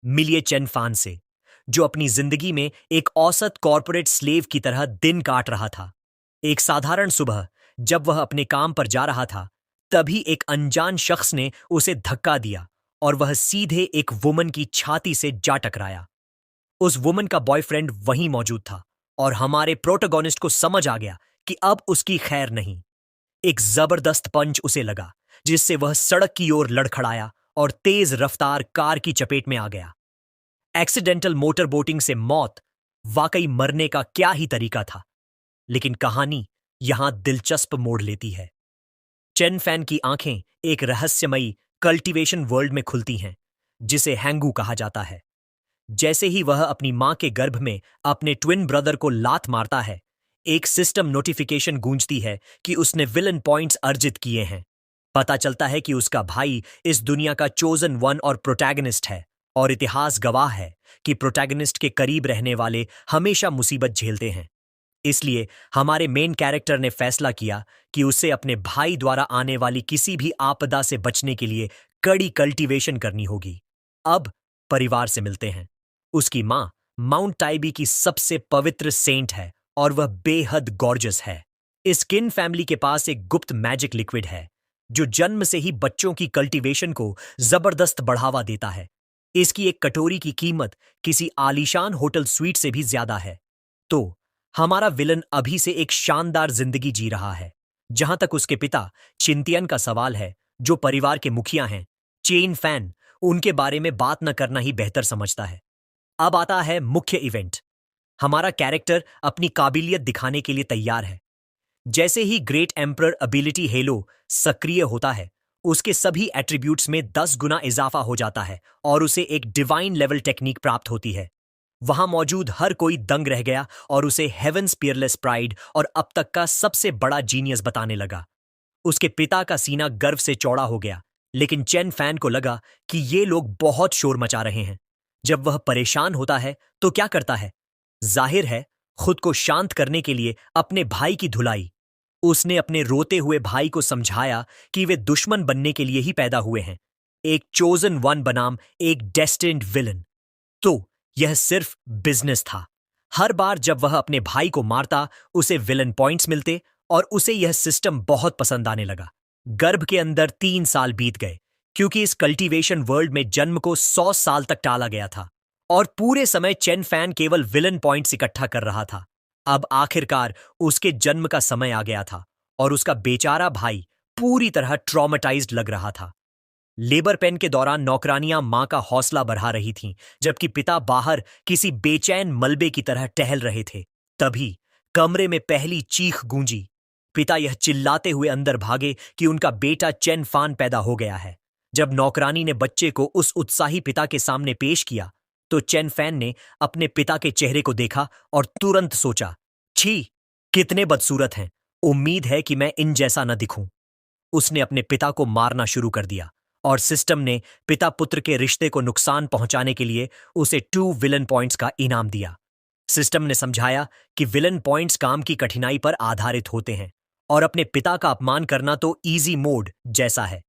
मिलिए चेन फान से, जो अपनी जिंदगी में एक औसत कॉर्पोरेट स्लेव की तरह दिन काट रहा था। एक साधारण सुबह, जब वह अपने काम पर जा रहा था, तभी एक अनजान शख्स ने उसे धक्का दिया और वह सीधे एक वुमन की छाती से जा टकराया। उस वुमन का बॉयफ्रेंड वहीं मौजूद था और हमारे प्रोटोगोनिस्ट को समझ आ गया कि अब उसकी खैर नहीं। एक जबरदस्त पंच उसे लगा, जिससे वह सड़क की ओर लड़खड़ाया और तेज रफ्तार कार की चपेट में आ गया। एक्सीडेंटल मोटर बोटिंग से मौत वाकई मरने का क्या ही तरीका था, लेकिन कहानी यहां दिलचस्प मोड़ लेती है। चेन फैन की आंखें एक रहस्यमयी कल्टीवेशन वर्ल्ड में खुलती हैं, जिसे हैंगू कहा जाता है। जैसे ही वह अपनी मां के गर्भ में अपने ट्विन ब्रदर को लात मारता है, एक सिस्टम नोटिफिकेशन गूंजती है कि उसने विलन पॉइंट्स अर्जित किए हैं। पता चलता है कि उसका भाई इस दुनिया का चोजन वन और प्रोटैगनिस्ट है, और इतिहास गवाह है कि प्रोटैगनिस्ट के करीब रहने वाले हमेशा मुसीबत झेलते हैं। इसलिए हमारे मेन कैरेक्टर ने फैसला किया कि उसे अपने भाई द्वारा आने वाली किसी भी आपदा से बचने के लिए कड़ी कल्टीवेशन करनी होगी। अब परिवार से मिलते हैं। उसकी मां माउंट टाइबी की सबसे पवित्र सेंट है और वह बेहद गॉर्जस है। इस किन फैमिली के पास एक गुप्त मैजिक लिक्विड है जो जन्म से ही बच्चों की कल्टीवेशन को जबरदस्त बढ़ावा देता है। इसकी एक कटोरी की कीमत किसी आलीशान होटल स्वीट से भी ज्यादा है। तो हमारा विलन अभी से एक शानदार जिंदगी जी रहा है, जहां तक उसके पिता चिंतियन का सवाल है, जो परिवार के मुखिया हैं। चेन फैन उनके बारे में बात न करना ही बेहतर समझता है। अब आता है मुख्य इवेंट। हमारा कैरेक्टर अपनी काबिलियत दिखाने के लिए तैयार है। जैसे ही ग्रेट एम्परर एबिलिटी हेलो सक्रिय होता है, उसके सभी एट्रीब्यूट्स में 10 गुना इजाफा हो जाता है और उसे एक डिवाइन लेवल टेक्निक प्राप्त होती है। वहां मौजूद हर कोई दंग रह गया और उसे हेवंस पियरलेस प्राइड और अब तक का सबसे बड़ा जीनियस बताने लगा। उसके पिता का सीना गर्व से चौड़ा हो गया, लेकिन चेन फैन को लगा कि ये लोग बहुत शोर मचा रहे हैं। जब वह परेशान होता है तो क्या करता है? जाहिर है, खुद को शांत करने के लिए अपने भाई की धुलाई। उसने अपने रोते हुए भाई को समझाया कि वे दुश्मन बनने के लिए ही पैदा हुए हैं, एक चोजन वन बनाम एक डेस्टिन्ड विलन। तो यह सिर्फ बिजनेस था। हर बार जब वह अपने भाई को मारता, उसे विलन पॉइंट्स मिलते और उसे यह सिस्टम बहुत पसंद आने लगा। गर्भ के अंदर 3 साल बीत गए, क्योंकि इस कल्टीवेशन वर्ल्ड में जन्म को 100 साल तक टाला गया था और पूरे समय चेन फैन केवल विलन पॉइंट्स इकट्ठा कर रहा था। अब आखिरकार उसके जन्म का समय आ गया था और उसका बेचारा भाई पूरी तरह ट्रॉमेटाइज्ड लग रहा था। लेबर पेन के दौरान नौकरानियां मां का हौसला बढ़ा रही थीं, जबकि पिता बाहर किसी बेचैन मलबे की तरह टहल रहे थे। तभी कमरे में पहली चीख गूंजी। पिता यह चिल्लाते हुए अंदर भागे कि उनका बेटा चेन फान पैदा हो गया है। जब नौकरानी ने बच्चे को उस उत्साही पिता के सामने पेश किया, तो चेन फैन ने अपने पिता के चेहरे को देखा और तुरंत सोचा, छी, कितने बदसूरत हैं। उम्मीद है कि मैं इन जैसा न दिखूं। उसने अपने पिता को मारना शुरू कर दिया और सिस्टम ने पिता पुत्र के रिश्ते को नुकसान पहुंचाने के लिए उसे 2 विलन पॉइंट्स का इनाम दिया। सिस्टम ने समझाया कि विलन पॉइंट्स काम की कठिनाई पर आधारित होते हैं और अपने पिता का अपमान करना तो इजी मोड जैसा है।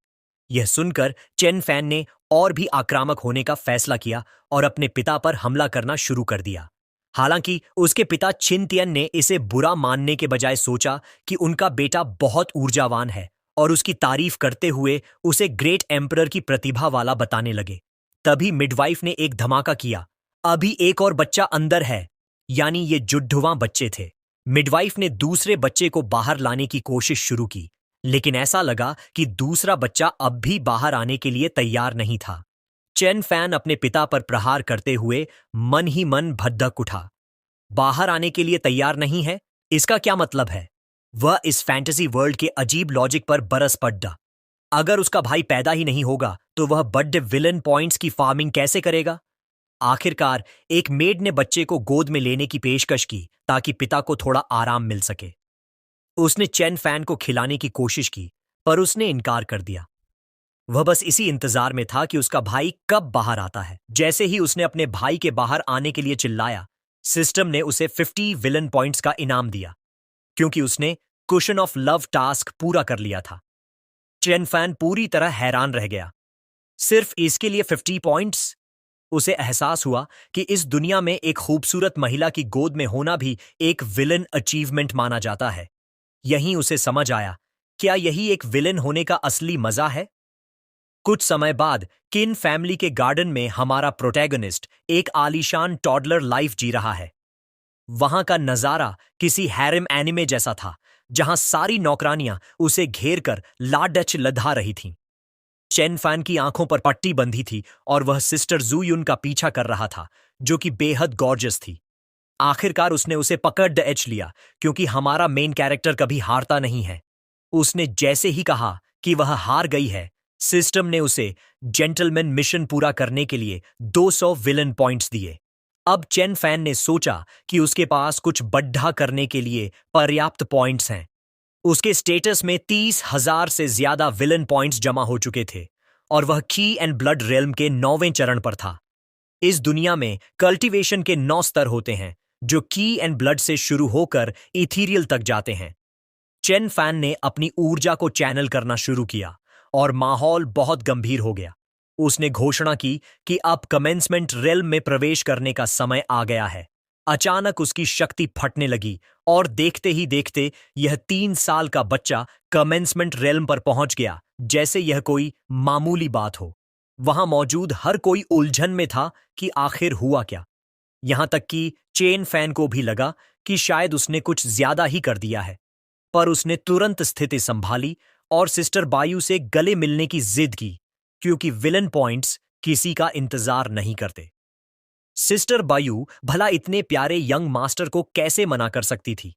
यह सुनकर चेन फैन ने और भी आक्रामक होने का फैसला किया और अपने पिता पर हमला करना शुरू कर दिया। हालांकि उसके पिता छिनतियन ने इसे बुरा मानने के बजाय सोचा कि उनका बेटा बहुत ऊर्जावान है और उसकी तारीफ करते हुए उसे ग्रेट एम्परर की प्रतिभा वाला बताने लगे। तभी मिडवाइफ ने एक धमाका किया, अभी एक और बच्चा अंदर है, यानी ये जुड्ढुवां बच्चे थे। मिडवाइफ ने दूसरे बच्चे को बाहर लाने की कोशिश शुरू की, लेकिन ऐसा लगा कि दूसरा बच्चा अब भी बाहर आने के लिए तैयार नहीं था। चेन फैन अपने पिता पर प्रहार करते हुए मन ही मन भद्दक उठा। बाहर आने के लिए तैयार नहीं है, इसका क्या मतलब है? वह इस फैंटेसी वर्ल्ड के अजीब लॉजिक पर बरस पड़ा। अगर उसका भाई पैदा ही नहीं होगा, तो वह बड्डे विलन पॉइंट्स की फार्मिंग कैसे करेगा? आखिरकार एक मेड ने बच्चे को गोद में लेने की पेशकश की ताकि पिता को थोड़ा आराम मिल सके। उसने चेन फैन को खिलाने की कोशिश की, पर उसने इनकार कर दिया। वह बस इसी इंतजार में था कि उसका भाई कब बाहर आता है। जैसे ही उसने अपने भाई के बाहर आने के लिए चिल्लाया, सिस्टम ने उसे 50 विलन पॉइंट्स का इनाम दिया, क्योंकि उसने कुशन ऑफ लव टास्क पूरा कर लिया था। चेन फैन पूरी तरह हैरान रह गया। सिर्फ इसके लिए 50 पॉइंट्स? उसे एहसास हुआ कि इस दुनिया में एक खूबसूरत महिला की गोद में होना भी एक विलन अचीवमेंट माना जाता है। यहीं उसे समझ आया, क्या यही एक विलेन होने का असली मजा है? कुछ समय बाद किन फैमिली के गार्डन में हमारा प्रोटैगनिस्ट एक आलीशान टॉडलर लाइफ जी रहा है। वहां का नजारा किसी हैरम एनिमे जैसा था, जहां सारी नौकरानियां उसे घेर कर लाडच लधा रही थीं। चेन फैन की आंखों पर पट्टी बंधी थी और वह सिस्टर जू युन का पीछा कर रहा था, जो कि बेहद गॉर्जियस थी। आखिरकार उसने उसे पकड़ एच लिया, क्योंकि हमारा मेन कैरेक्टर कभी हारता नहीं है। उसने जैसे ही कहा कि वह हार गई है, सिस्टम ने उसे जेंटलमैन मिशन पूरा करने के लिए 200 विलन पॉइंट्स दिए। अब चेन फैन ने सोचा कि उसके पास कुछ बड्ढा करने के लिए पर्याप्त पॉइंट्स हैं। उसके स्टेटस में 30,000 से ज्यादा विलन पॉइंट्स जमा हो चुके थे और वह की एंड ब्लड रेल्म के 9वें चरण पर था। इस दुनिया में कल्टीवेशन के 9 स्तर होते हैं, जो की एंड ब्लड से शुरू होकर इथीरियल तक जाते हैं। चेन फैन ने अपनी ऊर्जा को चैनल करना शुरू किया और माहौल बहुत गंभीर हो गया। उसने घोषणा की कि अब कमेंसमेंट रेल्म में प्रवेश करने का समय आ गया है। अचानक उसकी शक्ति फटने लगी और देखते ही देखते यह 3 साल का बच्चा कमेंसमेंट रेल्म पर पहुंच गया, जैसे यह कोई मामूली बात हो। वहां मौजूद हर कोई उलझन में था कि आखिर हुआ क्या। यहां तक कि चेन फैन को भी लगा कि शायद उसने कुछ ज्यादा ही कर दिया है, पर उसने तुरंत स्थिति संभाली और सिस्टर बायू से गले मिलने की जिद की, क्योंकि विलन पॉइंट्स किसी का इंतजार नहीं करते। सिस्टर बायू भला इतने प्यारे यंग मास्टर को कैसे मना कर सकती थी।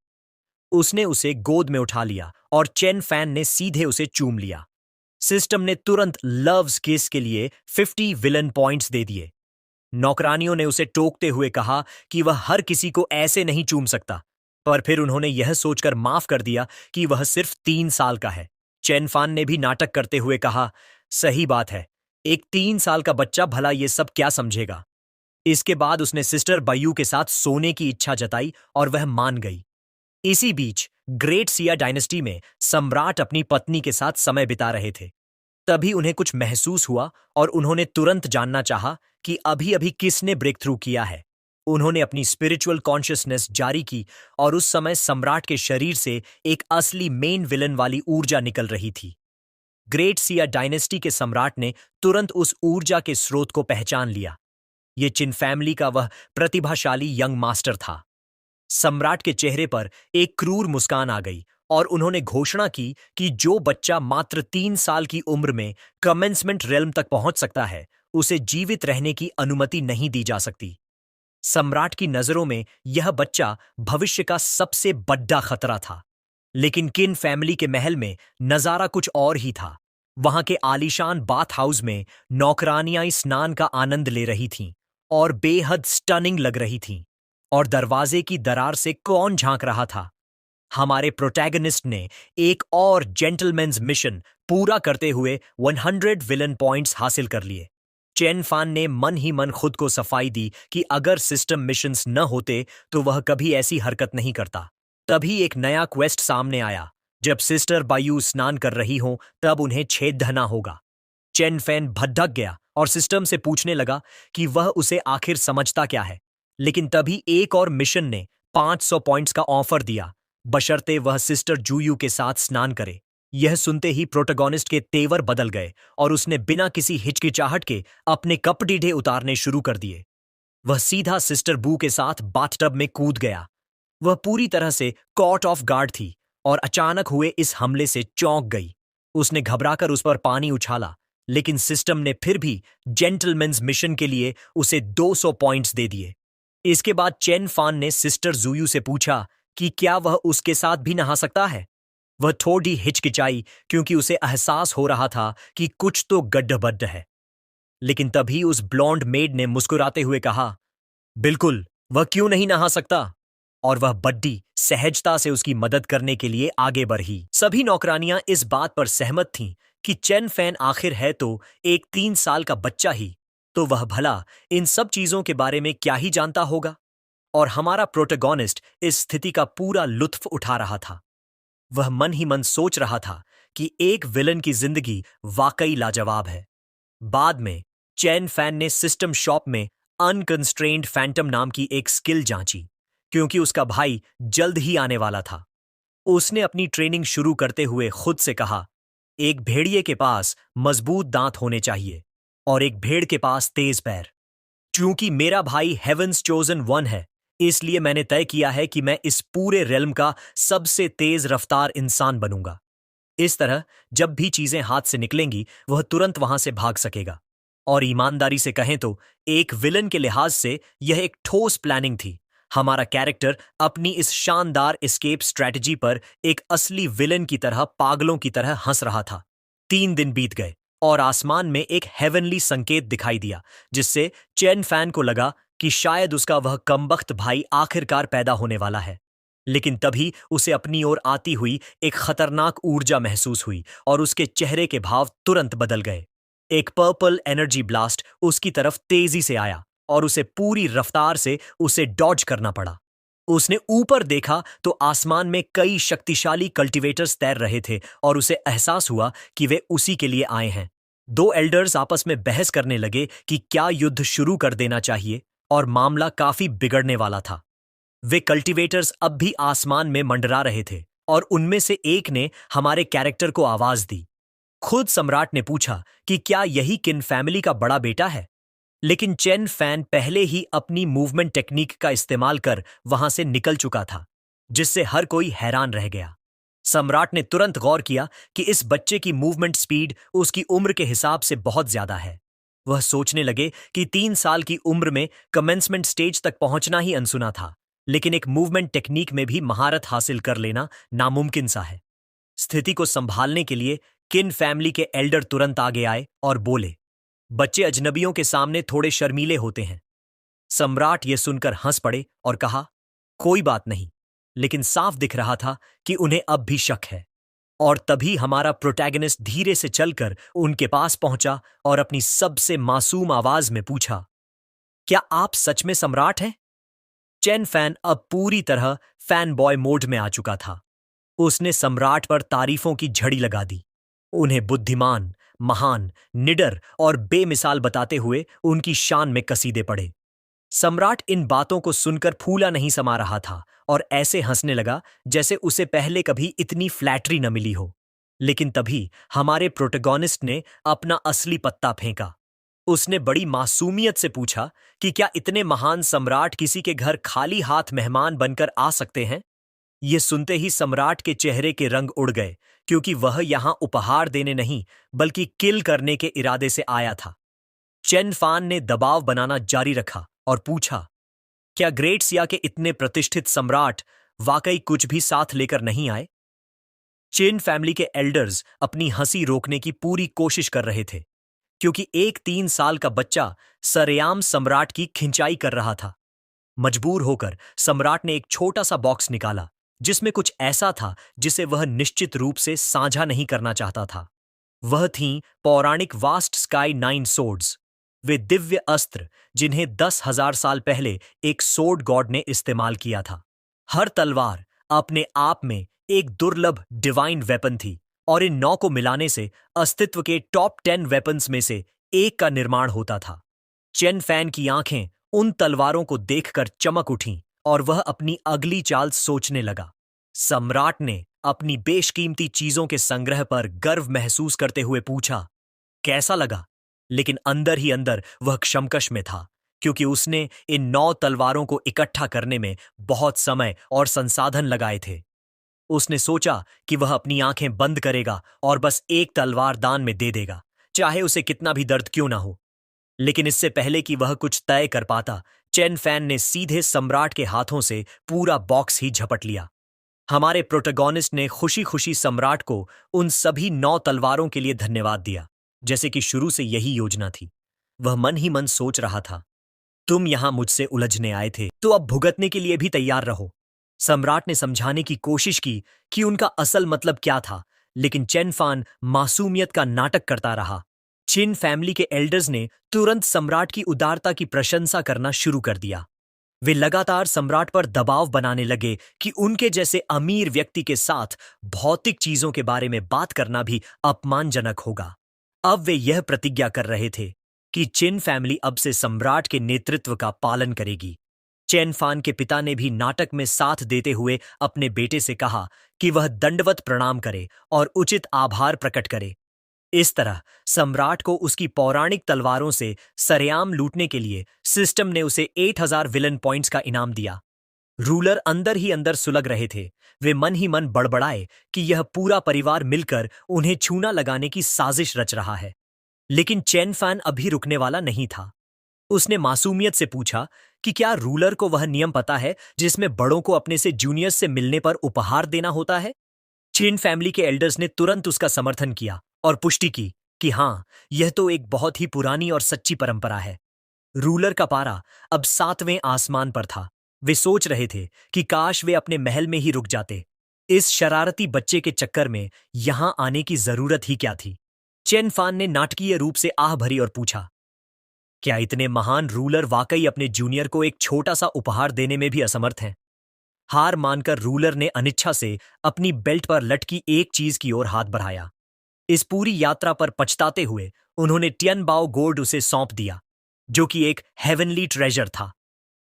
उसने उसे गोद में उठा लिया और चेन फैन ने सीधे उसे चूम लिया। सिस्टम ने तुरंत लव्स किस के लिए 50 विलन पॉइंट्स दे दिए। नौकरानियों ने उसे टोकते हुए कहा कि वह हर किसी को ऐसे नहीं चूम सकता, पर फिर उन्होंने यह सोचकर माफ कर दिया कि वह सिर्फ 3 साल का है। चेन फान ने भी नाटक करते हुए कहा, सही बात है, एक 3 साल का बच्चा भला ये सब क्या समझेगा। इसके बाद उसने सिस्टर बायू के साथ सोने की इच्छा जताई और वह मान गई। इसी बीच ग्रेट सिया डायनेस्टी में सम्राट अपनी पत्नी के साथ समय बिता रहे थे। तभी उन्हें कुछ महसूस हुआ और उन्होंने तुरंत जानना चाहा कि अभी अभी किसने ब्रेक थ्रू किया है। उन्होंने अपनी स्पिरिचुअल कॉन्शियसनेस जारी की और उस समय सम्राट के शरीर से एक असली मेन विलन वाली ऊर्जा निकल रही थी। ग्रेट सिया डायनेस्टी के सम्राट ने तुरंत उस ऊर्जा के स्रोत को पहचान लिया। ये चिन फैमिली का वह प्रतिभाशाली यंग मास्टर था। सम्राट के चेहरे पर एक क्रूर मुस्कान आ गई और उन्होंने घोषणा की कि जो बच्चा मात्र 3 साल की उम्र में कमेंसमेंट रेल्म तक पहुंच सकता है, उसे जीवित रहने की अनुमति नहीं दी जा सकती। सम्राट की नजरों में यह बच्चा भविष्य का सबसे बड़ा खतरा था। लेकिन किन फैमिली के महल में नजारा कुछ और ही था। वहां के आलीशान बाथ हाउस में नौकरानियां स्नान का आनंद ले रही थीं और बेहद स्टनिंग लग रही थीं। और दरवाजे की दरार से कौन झांक रहा था? हमारे प्रोटैगनिस्ट ने एक और जेंटलमैन्स मिशन पूरा करते हुए 100 विलन पॉइंट्स हासिल कर लिए। चेन फान ने मन ही मन खुद को सफाई दी कि अगर सिस्टम मिशंस न होते तो वह कभी ऐसी हरकत नहीं करता। तभी एक नया क्वेस्ट सामने आया। जब सिस्टर बायू स्नान कर रही हो तब उन्हें छेदना होगा। चेन फैन भड़क गया और सिस्टम से पूछने लगा कि वह उसे आखिर समझता क्या है। लेकिन तभी एक और मिशन ने 500 पॉइंट्स का ऑफर दिया, बशर्ते वह सिस्टर जूयू के साथ स्नान करे। यह सुनते ही प्रोटोगोनिस्ट के तेवर बदल गए और उसने बिना किसी हिचकिचाहट के अपने कपड़े उतारने शुरू कर दिए। वह सीधा सिस्टर बू के साथ बाथटब में कूद गया। वह पूरी तरह से कॉट ऑफ गार्ड थी और अचानक हुए इस हमले से चौंक गई। उसने घबराकर उस पर पानी उछाला, लेकिन सिस्टम ने फिर भी जेंटलमैन्स मिशन के लिए उसे 200 पॉइंट्स दे दिए। इसके बाद चेन फान ने सिस्टर जूयू से पूछा कि क्या वह उसके साथ भी नहा सकता है। वह थोड़ी हिचकिचाई, क्योंकि उसे एहसास हो रहा था कि कुछ तो गड्ढबड्ढ है। लेकिन तभी उस ब्लॉन्ड मेड ने मुस्कुराते हुए कहा, बिल्कुल, वह क्यों नहीं नहा सकता। और वह बड्डी सहजता से उसकी मदद करने के लिए आगे बढ़ी। सभी नौकरानियां इस बात पर सहमत थीं कि चेन फैन आखिर है तो एक 3 साल का बच्चा ही, तो वह भला इन सब चीजों के बारे में क्या ही जानता होगा। और हमारा प्रोटोगोनिस्ट इस स्थिति का पूरा लुत्फ उठा रहा था। वह मन ही मन सोच रहा था कि एक विलन की जिंदगी वाकई लाजवाब है। बाद में चैन फैन ने सिस्टम शॉप में अनकंस्ट्रेन्ड फैंटम नाम की एक स्किल जांची, क्योंकि उसका भाई जल्द ही आने वाला था। उसने अपनी ट्रेनिंग शुरू करते हुए खुद से कहा, एक भेड़िए के पास मजबूत दांत होने चाहिए और एक भेड़ के पास तेज पैर। क्योंकि मेरा भाई हेवंस चोजन वन है, इसलिए मैंने तय किया है कि मैं इस पूरे रेल्म का सबसे तेज रफ्तार इंसान बनूंगा। इस तरह जब भी चीजें हाथ से निकलेंगी वह तुरंत वहां से भाग सकेगा। और ईमानदारी से कहें तो एक विलन के लिहाज से यह एक ठोस प्लानिंग थी। हमारा कैरेक्टर अपनी इस शानदार एस्केप स्ट्रैटेजी पर एक असली विलन की तरह पागलों की तरह हंस रहा था। 3 दिन बीत गए और आसमान में एक हेवनली संकेत दिखाई दिया, जिससे चैन फैन को लगा कि शायद उसका वह कमबख्त भाई आखिरकार पैदा होने वाला है। लेकिन तभी उसे अपनी ओर आती हुई एक खतरनाक ऊर्जा महसूस हुई और उसके चेहरे के भाव तुरंत बदल गए। एक पर्पल एनर्जी ब्लास्ट उसकी तरफ तेजी से आया और उसे पूरी रफ्तार से उसे डॉज करना पड़ा। उसने ऊपर देखा तो आसमान में कई शक्तिशाली कल्टीवेटर्स तैर रहे थे और उसे एहसास हुआ कि वे उसी के लिए आए हैं। 2 एल्डर्स आपस में बहस करने लगे कि क्या युद्ध शुरू कर देना चाहिए, और मामला काफी बिगड़ने वाला था। वे कल्टीवेटर्स अब भी आसमान में मंडरा रहे थे और उनमें से एक ने हमारे कैरेक्टर को आवाज दी। खुद सम्राट ने पूछा कि क्या यही किन फैमिली का बड़ा बेटा है, लेकिन चेन फैन पहले ही अपनी मूवमेंट टेक्निक का इस्तेमाल कर वहां से निकल चुका था, जिससे हर कोई हैरान रह गया। सम्राट ने तुरंत गौर किया कि इस बच्चे की मूवमेंट स्पीड उसकी उम्र के हिसाब से बहुत ज्यादा है। वह सोचने लगे कि 3 साल की उम्र में कमेंसमेंट स्टेज तक पहुंचना ही अनसुना था, लेकिन एक मूवमेंट टेक्निक में भी महारत हासिल कर लेना नामुमकिन सा है। स्थिति को संभालने के लिए किन फैमिली के एल्डर तुरंत आगे आए और बोले, बच्चे अजनबियों के सामने थोड़े शर्मीले होते हैं। सम्राट ये सुनकर हंस पड़े और कहा, कोई बात नहीं, लेकिन साफ दिख रहा था कि उन्हें अब भी शक है। और तभी हमारा प्रोटैगनिस्ट धीरे से चलकर उनके पास पहुंचा और अपनी सबसे मासूम आवाज में पूछा, क्या आप सच में सम्राट हैं? चेन फैन अब पूरी तरह फैन बॉय मोड में आ चुका था। उसने सम्राट पर तारीफों की झड़ी लगा दी, उन्हें बुद्धिमान, महान, निडर और बेमिसाल बताते हुए उनकी शान में कसीदे पड़े। सम्राट इन बातों को सुनकर फूला नहीं समा रहा था और ऐसे हंसने लगा जैसे उसे पहले कभी इतनी फ्लैटरी न मिली हो। लेकिन तभी हमारे प्रोटैगनिस्ट ने अपना असली पत्ता फेंका। उसने बड़ी मासूमियत से पूछा कि क्या इतने महान सम्राट किसी के घर खाली हाथ मेहमान बनकर आ सकते हैं? ये सुनते ही सम्राट के चेहरे के रंग उड़ गए, क्योंकि वह यहां उपहार देने नहीं बल्कि किल करने के इरादे से आया था। चेन फान ने दबाव बनाना जारी रखा और पूछा, क्या ग्रेट सिया के इतने प्रतिष्ठित सम्राट वाकई कुछ भी साथ लेकर नहीं आए? चेन फैमिली के एल्डर्स अपनी हंसी रोकने की पूरी कोशिश कर रहे थे, क्योंकि एक 3 साल का बच्चा सरेआम सम्राट की खिंचाई कर रहा था। मजबूर होकर सम्राट ने एक छोटा सा बॉक्स निकाला, जिसमें कुछ ऐसा था जिसे वह निश्चित रूप से साझा नहीं करना चाहता था। वह थीं पौराणिक वास्ट स्काई 9 सोर्ड्स, वे दिव्य अस्त्र जिन्हें 10,000 साल पहले एक सोर्ड गॉड ने इस्तेमाल किया था। हर तलवार अपने आप में एक दुर्लभ डिवाइन वेपन थी और इन 9 को मिलाने से अस्तित्व के टॉप 10 वेपन्स में से एक का निर्माण होता था। चेन फैन की आंखें उन तलवारों को देखकर चमक उठीं और वह अपनी अगली चाल सोचने लगा। सम्राट ने अपनी बेशकीमती चीजों के संग्रह पर गर्व महसूस करते हुए पूछा, कैसा लगा? लेकिन अंदर ही अंदर वह क्षमकश में था, क्योंकि उसने इन 9 तलवारों को इकट्ठा करने में बहुत समय और संसाधन लगाए थे। उसने सोचा कि वह अपनी आंखें बंद करेगा और बस एक तलवार दान में दे देगा, चाहे उसे कितना भी दर्द क्यों ना हो। लेकिन इससे पहले कि वह कुछ तय कर पाता, चेन फैन ने सीधे सम्राट के हाथों से पूरा बॉक्स ही झपट लिया। हमारे प्रोटैगनिस्ट ने खुशी खुशी सम्राट को उन सभी 9 तलवारों के लिए धन्यवाद दिया, जैसे कि शुरू से यही योजना थी। वह मन ही मन सोच रहा था, तुम यहां मुझसे उलझने आए थे तो अब भुगतने के लिए भी तैयार रहो। सम्राट ने समझाने की कोशिश की कि उनका असल मतलब क्या था, लेकिन चेन फान मासूमियत का नाटक करता रहा। चिन फैमिली के एल्डर्स ने तुरंत सम्राट की उदारता की प्रशंसा करना शुरू कर दिया। वे लगातार सम्राट पर दबाव बनाने लगे कि उनके जैसे अमीर व्यक्ति के साथ भौतिक चीजों के बारे में बात करना भी अपमानजनक होगा। अब वे यह प्रतिज्ञा कर रहे थे कि चिन फैमिली अब से सम्राट के नेतृत्व का पालन करेगी। चेन फान के पिता ने भी नाटक में साथ देते हुए अपने बेटे से कहा कि वह दंडवत प्रणाम करे और उचित आभार प्रकट करे। इस तरह सम्राट को उसकी पौराणिक तलवारों से सरेआम लूटने के लिए सिस्टम ने उसे 8000 विलन पॉइंट्स का इनाम दिया। रूलर अंदर ही अंदर सुलग रहे थे। वे मन ही मन बड़बड़ाए कि यह पूरा परिवार मिलकर उन्हें छूना लगाने की साजिश रच रहा है। लेकिन चेन फैन अभी रुकने वाला नहीं था। उसने मासूमियत से पूछा कि क्या रूलर को वह नियम पता है जिसमें बड़ों को अपने से जूनियर्स से मिलने पर उपहार देना होता है। चिन फैमिली के एल्डर्स ने तुरंत उसका समर्थन किया और पुष्टि की कि हाँ, यह तो एक बहुत ही पुरानी और सच्ची परंपरा है। रूलर का पारा अब 7वें आसमान पर था। वे सोच रहे थे कि काश वे अपने महल में ही रुक जाते। इस शरारती बच्चे के चक्कर में यहां आने की जरूरत ही क्या थी। चेन फान ने नाटकीय रूप से आह भरी और पूछा, क्या इतने महान रूलर वाकई अपने जूनियर को एक छोटा सा उपहार देने में भी असमर्थ हैं? हार मानकर रूलर ने अनिच्छा से अपनी बेल्ट पर लटकी एक चीज की ओर हाथ बढ़ाया। इस पूरी यात्रा पर पछताते हुए उन्होंने टियनबाओ गोर्ड उसे सौंप दिया, जो कि एक हेवनली ट्रेजर था।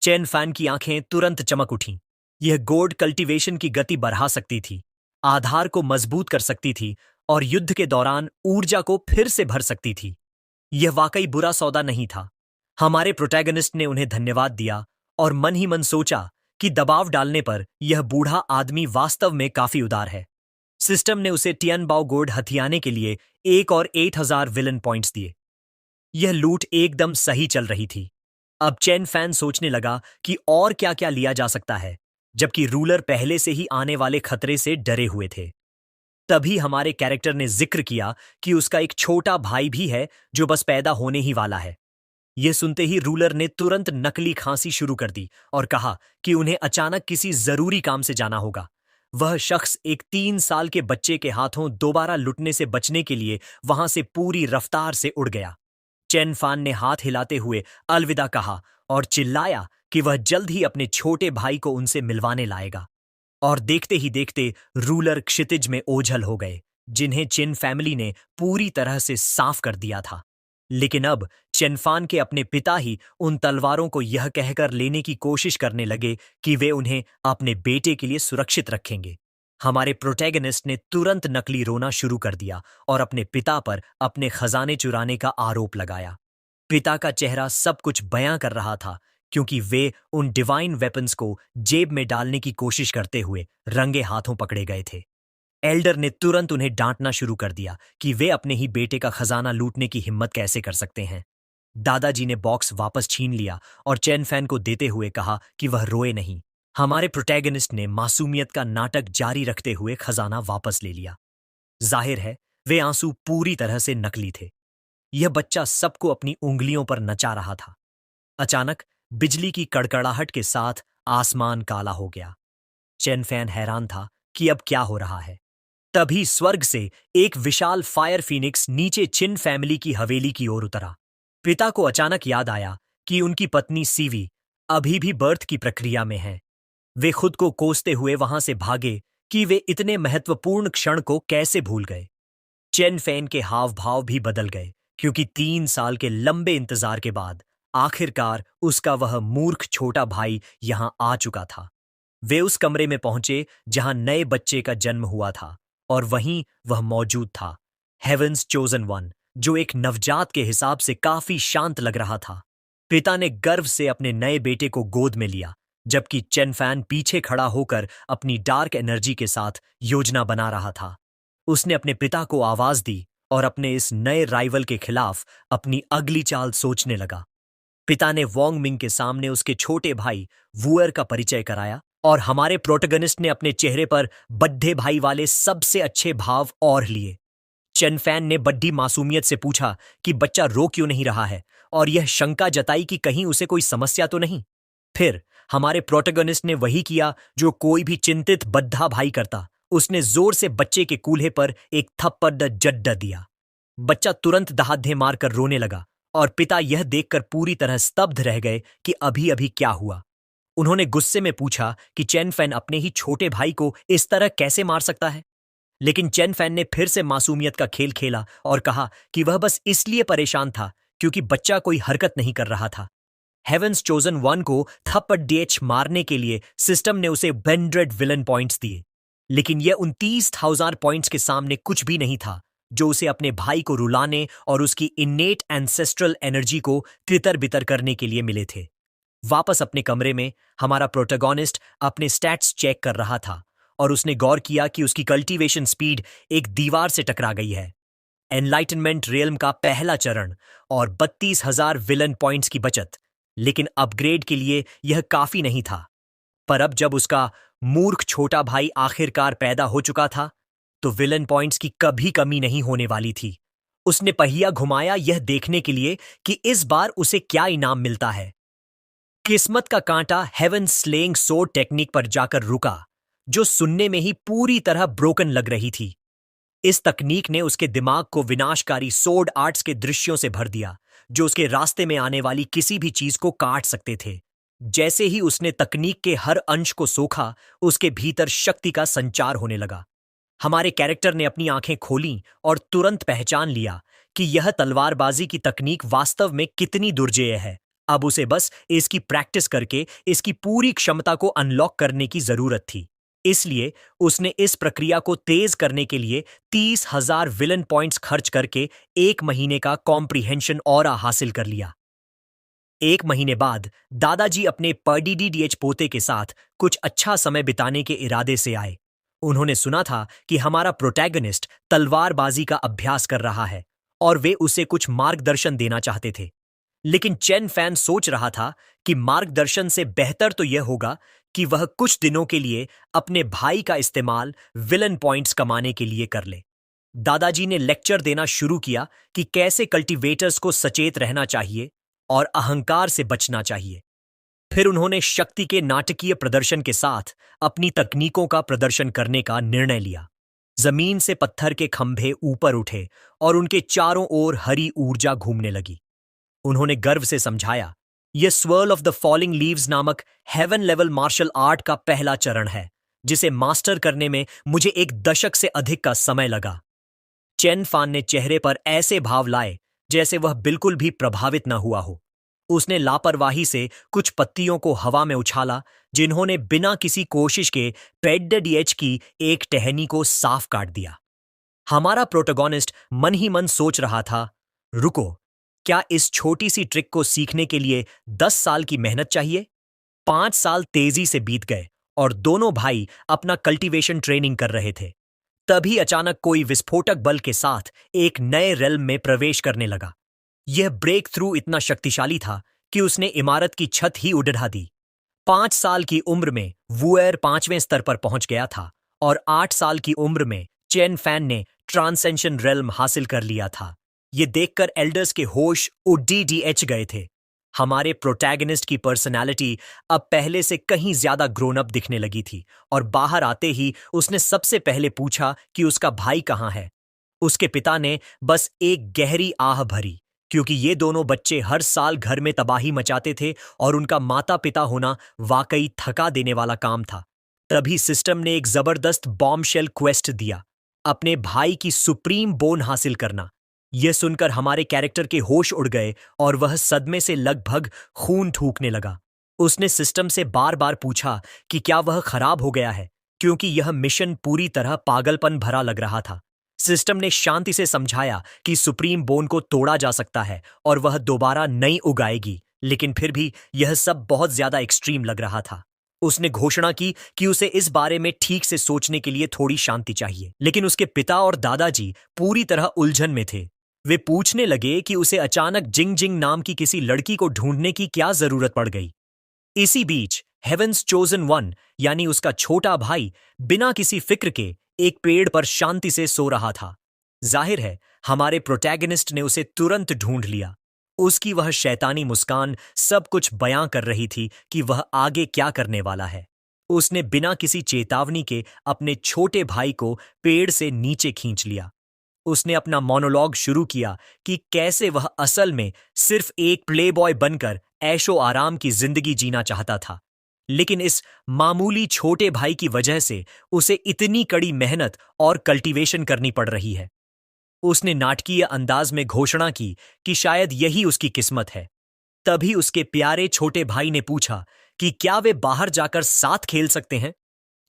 चेन फैन की आंखें तुरंत चमक उठीं। यह गोर्ड कल्टीवेशन की गति बढ़ा सकती थी, आधार को मजबूत कर सकती थी और युद्ध के दौरान ऊर्जा को फिर से भर सकती थी। यह वाकई बुरा सौदा नहीं था। हमारे प्रोटैगनिस्ट ने उन्हें धन्यवाद दिया और मन ही मन सोचा कि दबाव डालने पर यह बूढ़ा आदमी वास्तव में काफी उदार है। सिस्टम ने उसे टियनबाओ गोर्ड हथियाने के लिए एक और 8000 विलन पॉइंट्स दिए। यह लूट एकदम सही चल रही थी। अब चेन फैन सोचने लगा कि और क्या क्या लिया जा सकता है, जबकि रूलर पहले से ही आने वाले खतरे से डरे हुए थे। तभी हमारे कैरेक्टर ने जिक्र किया कि उसका एक छोटा भाई भी है जो बस पैदा होने ही वाला है। यह सुनते ही रूलर ने तुरंत नकली खांसी शुरू कर दी और कहा कि उन्हें अचानक किसी जरूरी काम से जाना होगा। वह शख्स एक 3 साल के बच्चे के हाथों दोबारा लुटने से बचने के लिए वहां से पूरी रफ्तार से उड़ गया। चेन फान ने हाथ हिलाते हुए अलविदा कहा और चिल्लाया कि वह जल्द ही अपने छोटे भाई को उनसे मिलवाने लाएगा। और देखते ही देखते रूलर क्षितिज में ओझल हो गए, जिन्हें चिन फैमिली ने पूरी तरह से साफ कर दिया था। लेकिन अब चेनफान के अपने पिता ही उन तलवारों को यह कहकर लेने की कोशिश करने लगे कि वे उन्हें अपने बेटे के लिए सुरक्षित रखेंगे। हमारे प्रोटैगनिस्ट ने तुरंत नकली रोना शुरू कर दिया और अपने पिता पर अपने खजाने चुराने का आरोप लगाया। पिता का चेहरा सब कुछ बयां कर रहा था, क्योंकि वे उन डिवाइन वेपन्स को जेब में डालने की कोशिश करते हुए रंगे हाथों पकड़े गए थे। एल्डर ने तुरंत उन्हें डांटना शुरू कर दिया कि वे अपने ही बेटे का खजाना लूटने की हिम्मत कैसे कर सकते हैं। दादाजी ने बॉक्स वापस छीन लिया और चेन फैन को देते हुए कहा कि वह रोए नहीं। हमारे प्रोटैगनिस्ट ने मासूमियत का नाटक जारी रखते हुए खजाना वापस ले लिया। जाहिर है वे आंसू पूरी तरह से नकली थे। यह बच्चा सबको अपनी उंगलियों पर नचा रहा था। अचानक बिजली की कड़कड़ाहट के साथ आसमान काला हो गया। चेन फैन हैरान था कि अब क्या हो रहा है। तभी स्वर्ग से एक विशाल फायर फीनिक्स नीचे चिन फैमिली की हवेली की ओर उतरा। पिता को अचानक याद आया कि उनकी पत्नी सीवी अभी भी बर्थ की प्रक्रिया में है। वे खुद को कोसते हुए वहां से भागे कि वे इतने महत्वपूर्ण क्षण को कैसे भूल गए। चेन फैन के हाव भाव भी बदल गए, क्योंकि 3 साल के लंबे इंतजार के बाद आखिरकार उसका वह मूर्ख छोटा भाई यहां आ चुका था। वे उस कमरे में पहुंचे जहां नए बच्चे का जन्म हुआ था, और वहीं वह मौजूद था, हेवेंस चोजन वन, जो एक नवजात के हिसाब से काफी शांत लग रहा था। पिता ने गर्व से अपने नए बेटे को गोद में लिया, जबकि चेन फैन पीछे खड़ा होकर अपनी डार्क एनर्जी के साथ योजना बना रहा था। उसने अपने पिता को आवाज दी और अपने इस नए राइवल के खिलाफ अपनी अगली चाल सोचने लगा। पिता ने वोंग मिंग के सामने उसके छोटे भाई वुअर का परिचय कराया, और हमारे प्रोटोगनिस्ट ने अपने चेहरे पर बड्ढे भाई वाले सबसे अच्छे भाव और लिए। चेन फैन ने बड्ढी मासूमियत से पूछा कि बच्चा रो क्यों नहीं रहा है, और यह शंका जताई कि कहीं उसे कोई समस्या तो नहीं। फिर हमारे प्रोटोगनिस्ट ने वही किया जो कोई भी चिंतित बद्धा भाई करता। उसने जोर से बच्चे के कूल्हे पर एक थप्पड़ जड्डा दिया। बच्चा तुरंत दहाड़े मारकर रोने लगा, और पिता यह देखकर पूरी तरह स्तब्ध रह गए कि अभी अभी क्या हुआ। उन्होंने गुस्से में पूछा कि चेन फैन अपने ही छोटे भाई को इस तरह कैसे मार सकता है। लेकिन चेन फैन ने फिर से मासूमियत का खेल खेला और कहा कि वह बस इसलिए परेशान था क्योंकि बच्चा कोई हरकत नहीं कर रहा था। हेवेंस चोजन वन को थप्पड़ डीएच मारने के लिए सिस्टम ने उसे 100 विलन पॉइंट्स दिए, लेकिन यह 29,000 पॉइंट्स के सामने कुछ भी नहीं था जो उसे अपने भाई को रुलाने और उसकी इन्नेट एंसेस्ट्रल एनर्जी को तितर बितर करने के लिए मिले थे। वापस अपने कमरे में हमारा प्रोटैगनिस्ट अपने स्टैट्स चेक कर रहा था और उसने गौर किया कि उसकी कल्टीवेशन स्पीड एक दीवार से टकरा गई है। एनलाइटनमेंट रियल्म का पहला चरण और 32,000 विलन पॉइंट्स की बचत, लेकिन अपग्रेड के लिए यह काफी नहीं था। पर अब जब उसका मूर्ख छोटा भाई आखिरकार पैदा हो चुका था, तो विलन पॉइंट्स की कभी कमी नहीं होने वाली थी। उसने पहिया घुमाया यह देखने के लिए कि इस बार उसे क्या इनाम मिलता है। किस्मत का कांटा हेवन स्लेइंग सोर्ड टेक्निक पर जाकर रुका, जो सुनने में ही पूरी तरह ब्रोकन लग रही थी। इस तकनीक ने उसके दिमाग को विनाशकारी सोर्ड आर्ट्स के दृश्यों से भर दिया, जो उसके रास्ते में आने वाली किसी भी चीज को काट सकते थे। जैसे ही उसने तकनीक के हर अंश को सोखा, उसके भीतर शक्ति का संचार होने लगा। हमारे कैरेक्टर ने अपनी आंखें खोलीं और तुरंत पहचान लिया कि यह तलवारबाजी की तकनीक वास्तव में कितनी दुर्जेय है। अब उसे बस इसकी प्रैक्टिस करके इसकी पूरी क्षमता को अनलॉक करने की जरूरत थी। इसलिए उसने इस प्रक्रिया को तेज करने के लिए 30,000 विलन पॉइंट्स खर्च करके 1 महीने का कॉम्प्रिहेंशन ऑरा हासिल कर लिया। 1 महीने बाद दादाजी अपने पीडीडीएच पोते के साथ कुछ अच्छा समय बिताने के इरादे से आए। उन्होंने सुना था कि हमारा प्रोटैगनिस्ट तलवारबाजी का अभ्यास कर रहा है और वे उसे कुछ मार्गदर्शन देना चाहते थे। लेकिन चेन फैन सोच रहा था कि मार्गदर्शन से बेहतर तो यह होगा कि वह कुछ दिनों के लिए अपने भाई का इस्तेमाल विलन पॉइंट्स कमाने के लिए कर ले। दादाजी ने लेक्चर देना शुरू किया कि कैसे कल्टीवेटर्स को सचेत रहना चाहिए और अहंकार से बचना चाहिए। फिर उन्होंने शक्ति के नाटकीय प्रदर्शन के साथ अपनी तकनीकों का प्रदर्शन करने का निर्णय लिया। जमीन से पत्थर के खंभे ऊपर उठे और उनके चारों ओर हरी ऊर्जा घूमने लगी। उन्होंने गर्व से समझाया, यह swirl of the falling leaves नामक हेवन लेवल मार्शल आर्ट का पहला चरण है, जिसे मास्टर करने में मुझे 1 दशक से अधिक का समय लगा। चेन फान ने चेहरे पर ऐसे भाव लाए जैसे वह बिल्कुल भी प्रभावित न हुआ हो। उसने लापरवाही से कुछ पत्तियों को हवा में उछाला, जिन्होंने बिना किसी कोशिश के पेडडीएच की एक टहनी को साफ काट दिया। हमारा प्रोटैगनिस्ट मन ही मन सोच रहा था, रुको, क्या इस छोटी सी ट्रिक को सीखने के लिए 10 साल की मेहनत चाहिए? 5 साल तेजी से बीत गए और दोनों भाई अपना कल्टीवेशन ट्रेनिंग कर रहे थे। तभी अचानक कोई विस्फोटक बल के साथ एक नए रेल्म में प्रवेश करने लगा। यह ब्रेक थ्रू इतना शक्तिशाली था कि उसने इमारत की छत ही उड़ा दी। 5 साल की उम्र में वुएर 5वें स्तर पर पहुंच गया था और 8 साल की उम्र में चेन फैन ने ट्रांसेंशन रेल्म हासिल कर लिया था। ये देखकर एल्डर्स के होश उड़ीडीएच गए थे। हमारे प्रोटैगनिस्ट की पर्सनालिटी अब पहले से कहीं ज्यादा ग्रोन अप दिखने लगी थी और बाहर आते ही उसने सबसे पहले पूछा कि उसका भाई कहाँ है। उसके पिता ने बस एक गहरी आह भरी, क्योंकि ये दोनों बच्चे हर साल घर में तबाही मचाते थे और उनका माता पिता होना वाकई थका देने वाला काम था। तभी सिस्टम ने एक जबरदस्त बॉम्बशेल क्वेस्ट दिया, अपने भाई की सुप्रीम बोन हासिल करना। यह सुनकर हमारे कैरेक्टर के होश उड़ गए और वह सदमे से लगभग खून थूकने लगा। उसने सिस्टम से बार बार पूछा कि क्या वह खराब हो गया है, क्योंकि यह मिशन पूरी तरह पागलपन भरा लग रहा था। सिस्टम ने शांति से समझाया कि सुप्रीम बोन को तोड़ा जा सकता है और वह दोबारा नई उगाएगी, लेकिन फिर भी यह सब बहुत ज्यादा एक्सट्रीम लग रहा था। उसने घोषणा की कि उसे इस बारे में ठीक से सोचने के लिए थोड़ी शांति चाहिए, लेकिन उसके पिता और दादाजी पूरी तरह उलझन में थे। वे पूछने लगे कि उसे अचानक जिंग जिंग नाम की किसी लड़की को ढूंढने की क्या जरूरत पड़ गई। इसी बीच हेवेंस चोजन वन यानी उसका छोटा भाई बिना किसी फिक्र के एक पेड़ पर शांति से सो रहा था। जाहिर है हमारे प्रोटैगनिस्ट ने उसे तुरंत ढूंढ लिया। उसकी वह शैतानी मुस्कान सब कुछ बयां कर रही थी कि वह आगे क्या करने वाला है। उसने बिना किसी चेतावनी के अपने छोटे भाई को पेड़ से नीचे खींच लिया। उसने अपना मोनोलॉग शुरू किया कि कैसे वह असल में सिर्फ एक प्लेबॉय बनकर ऐशो आराम की जिंदगी जीना चाहता था, लेकिन इस मामूली छोटे भाई की वजह से उसे इतनी कड़ी मेहनत और कल्टीवेशन करनी पड़ रही है। उसने नाटकीय अंदाज में घोषणा की कि शायद यही उसकी किस्मत है। तभी उसके प्यारे छोटे भाई ने पूछा कि क्या वे बाहर जाकर साथ खेल सकते हैं।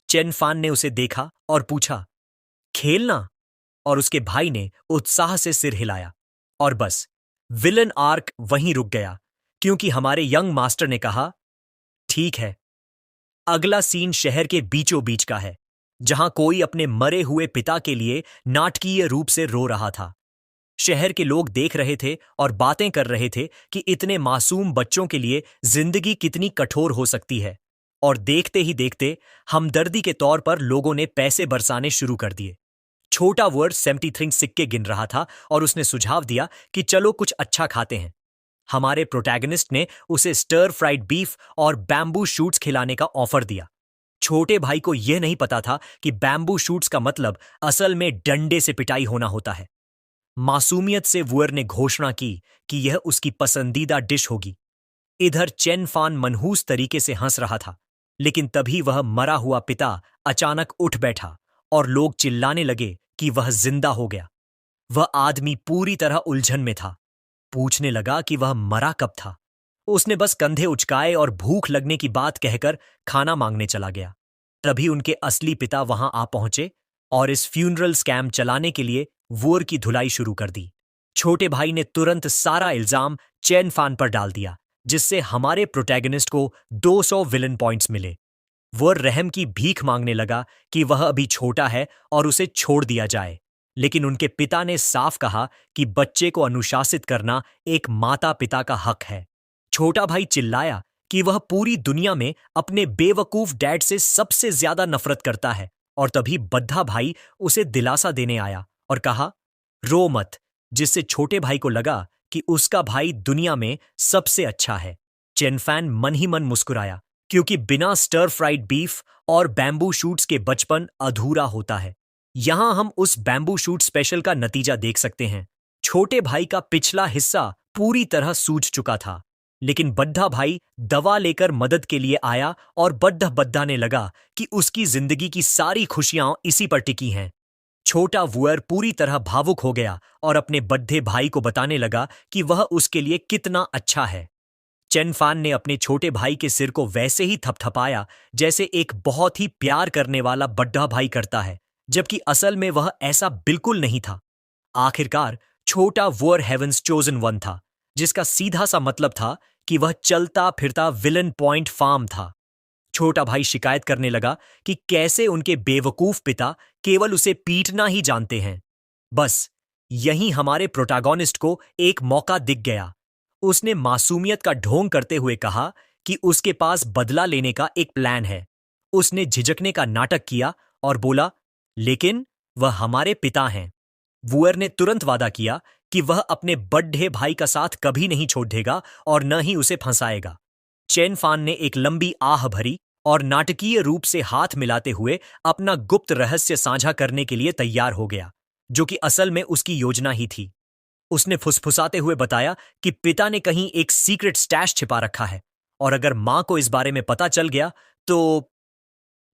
चेन फान ने उसे देखा और पूछा, खेलना? और उसके भाई ने उत्साह से सिर हिलाया। और बस, विलन आर्क वहीं रुक गया, क्योंकि हमारे यंग मास्टर ने कहा, ठीक है। अगला सीन शहर के बीचों बीच का है, जहां कोई अपने मरे हुए पिता के लिए नाटकीय रूप से रो रहा था। शहर के लोग देख रहे थे और बातें कर रहे थे कि इतने मासूम बच्चों के लिए जिंदगी कितनी कठोर हो सकती है। और देखते ही देखते हमदर्दी के तौर पर लोगों ने पैसे बरसाने शुरू कर दिए। छोटा वर्ड 73 सिक्के गिन रहा था और उसने सुझाव दिया कि चलो कुछ अच्छा खाते हैं। हमारे प्रोटैगनिस्ट ने उसे स्टर फ्राइड बीफ और बैम्बू शूट्स खिलाने का ऑफर दिया। छोटे भाई को यह नहीं पता था कि बैम्बू शूट्स का मतलब असल में डंडे से पिटाई होना होता है। मासूमियत से वुअर ने घोषणा की कि यह उसकी पसंदीदा डिश होगी। इधर चेन फान मनहूस तरीके से हंस रहा था, लेकिन तभी वह मरा हुआ पिता अचानक उठ बैठा और लोग चिल्लाने लगे कि वह जिंदा हो गया। वह आदमी पूरी तरह उलझन में था। पूछने लगा कि वह मरा कब था। उसने बस कंधे उचकाए और भूख लगने की बात कहकर खाना मांगने चला गया। तभी उनके असली पिता वहां आ पहुंचे और इस फ्यूनरल स्कैम चलाने के लिए वुअर की धुलाई शुरू कर दी। छोटे भाई ने तुरंत सारा इल्जाम चैन फान पर डाल दिया, जिससे हमारे प्रोटैगनिस्ट को 200 विलन पॉइंट्स मिले। वह रहम की भीख मांगने लगा कि वह अभी छोटा है और उसे छोड़ दिया जाए, लेकिन उनके पिता ने साफ कहा कि बच्चे को अनुशासित करना एक माता पिता का हक है। छोटा भाई चिल्लाया कि वह पूरी दुनिया में अपने बेवकूफ डैड से सबसे ज्यादा नफरत करता है, और तभी बद्धा भाई उसे दिलासा देने आया और कहा, रो मत, जिससे छोटे भाई को लगा कि उसका भाई दुनिया में सबसे अच्छा है। चेनफैन मन ही मन मुस्कुराया, क्योंकि बिना स्टर फ्राइड बीफ और बैम्बू शूट्स के बचपन अधूरा होता है। यहां हम उस बैम्बू शूट स्पेशल का नतीजा देख सकते हैं। छोटे भाई का पिछला हिस्सा पूरी तरह सूज चुका था, लेकिन बद्धा भाई दवा लेकर मदद के लिए आया और बद्धा बद्धाने लगा कि उसकी जिंदगी की सारी खुशियां इसी पर टिकी हैं। छोटा वुअर पूरी तरह भावुक हो गया और अपने बद्धे भाई को बताने लगा कि वह उसके लिए कितना अच्छा है। चेन फान ने अपने छोटे भाई के सिर को वैसे ही थपथपाया जैसे एक बहुत ही प्यार करने वाला बड्ढा भाई करता है, जबकि असल में वह ऐसा बिल्कुल नहीं था। आखिरकार छोटा वुअर हेवंस चोजन वन था, जिसका सीधा सा मतलब था कि वह चलता फिरता विलन पॉइंट फार्म था। छोटा भाई शिकायत करने लगा कि कैसे उनके बेवकूफ पिता केवल उसे पीटना ही जानते हैं। बस यहीं हमारे प्रोटैगनिस्ट को एक मौका दिख गया। उसने मासूमियत का ढोंग करते हुए कहा कि उसके पास बदला लेने का एक प्लान है। उसने झिझकने का नाटक किया और बोला, लेकिन वह हमारे पिता हैं। वुअर ने तुरंत वादा किया कि वह अपने बड्ढे भाई का साथ कभी नहीं छोड़ देगा और न ही उसे फंसाएगा। चेन फान ने एक लंबी आह भरी और नाटकीय रूप से हाथ मिलाते हुए अपना गुप्त रहस्य साझा करने के लिए तैयार हो गया, जो कि असल में उसकी योजना ही थी। उसने फुसफुसाते हुए बताया कि पिता ने कहीं एक सीक्रेट स्टैश छिपा रखा है, और अगर मां को इस बारे में पता चल गया तो।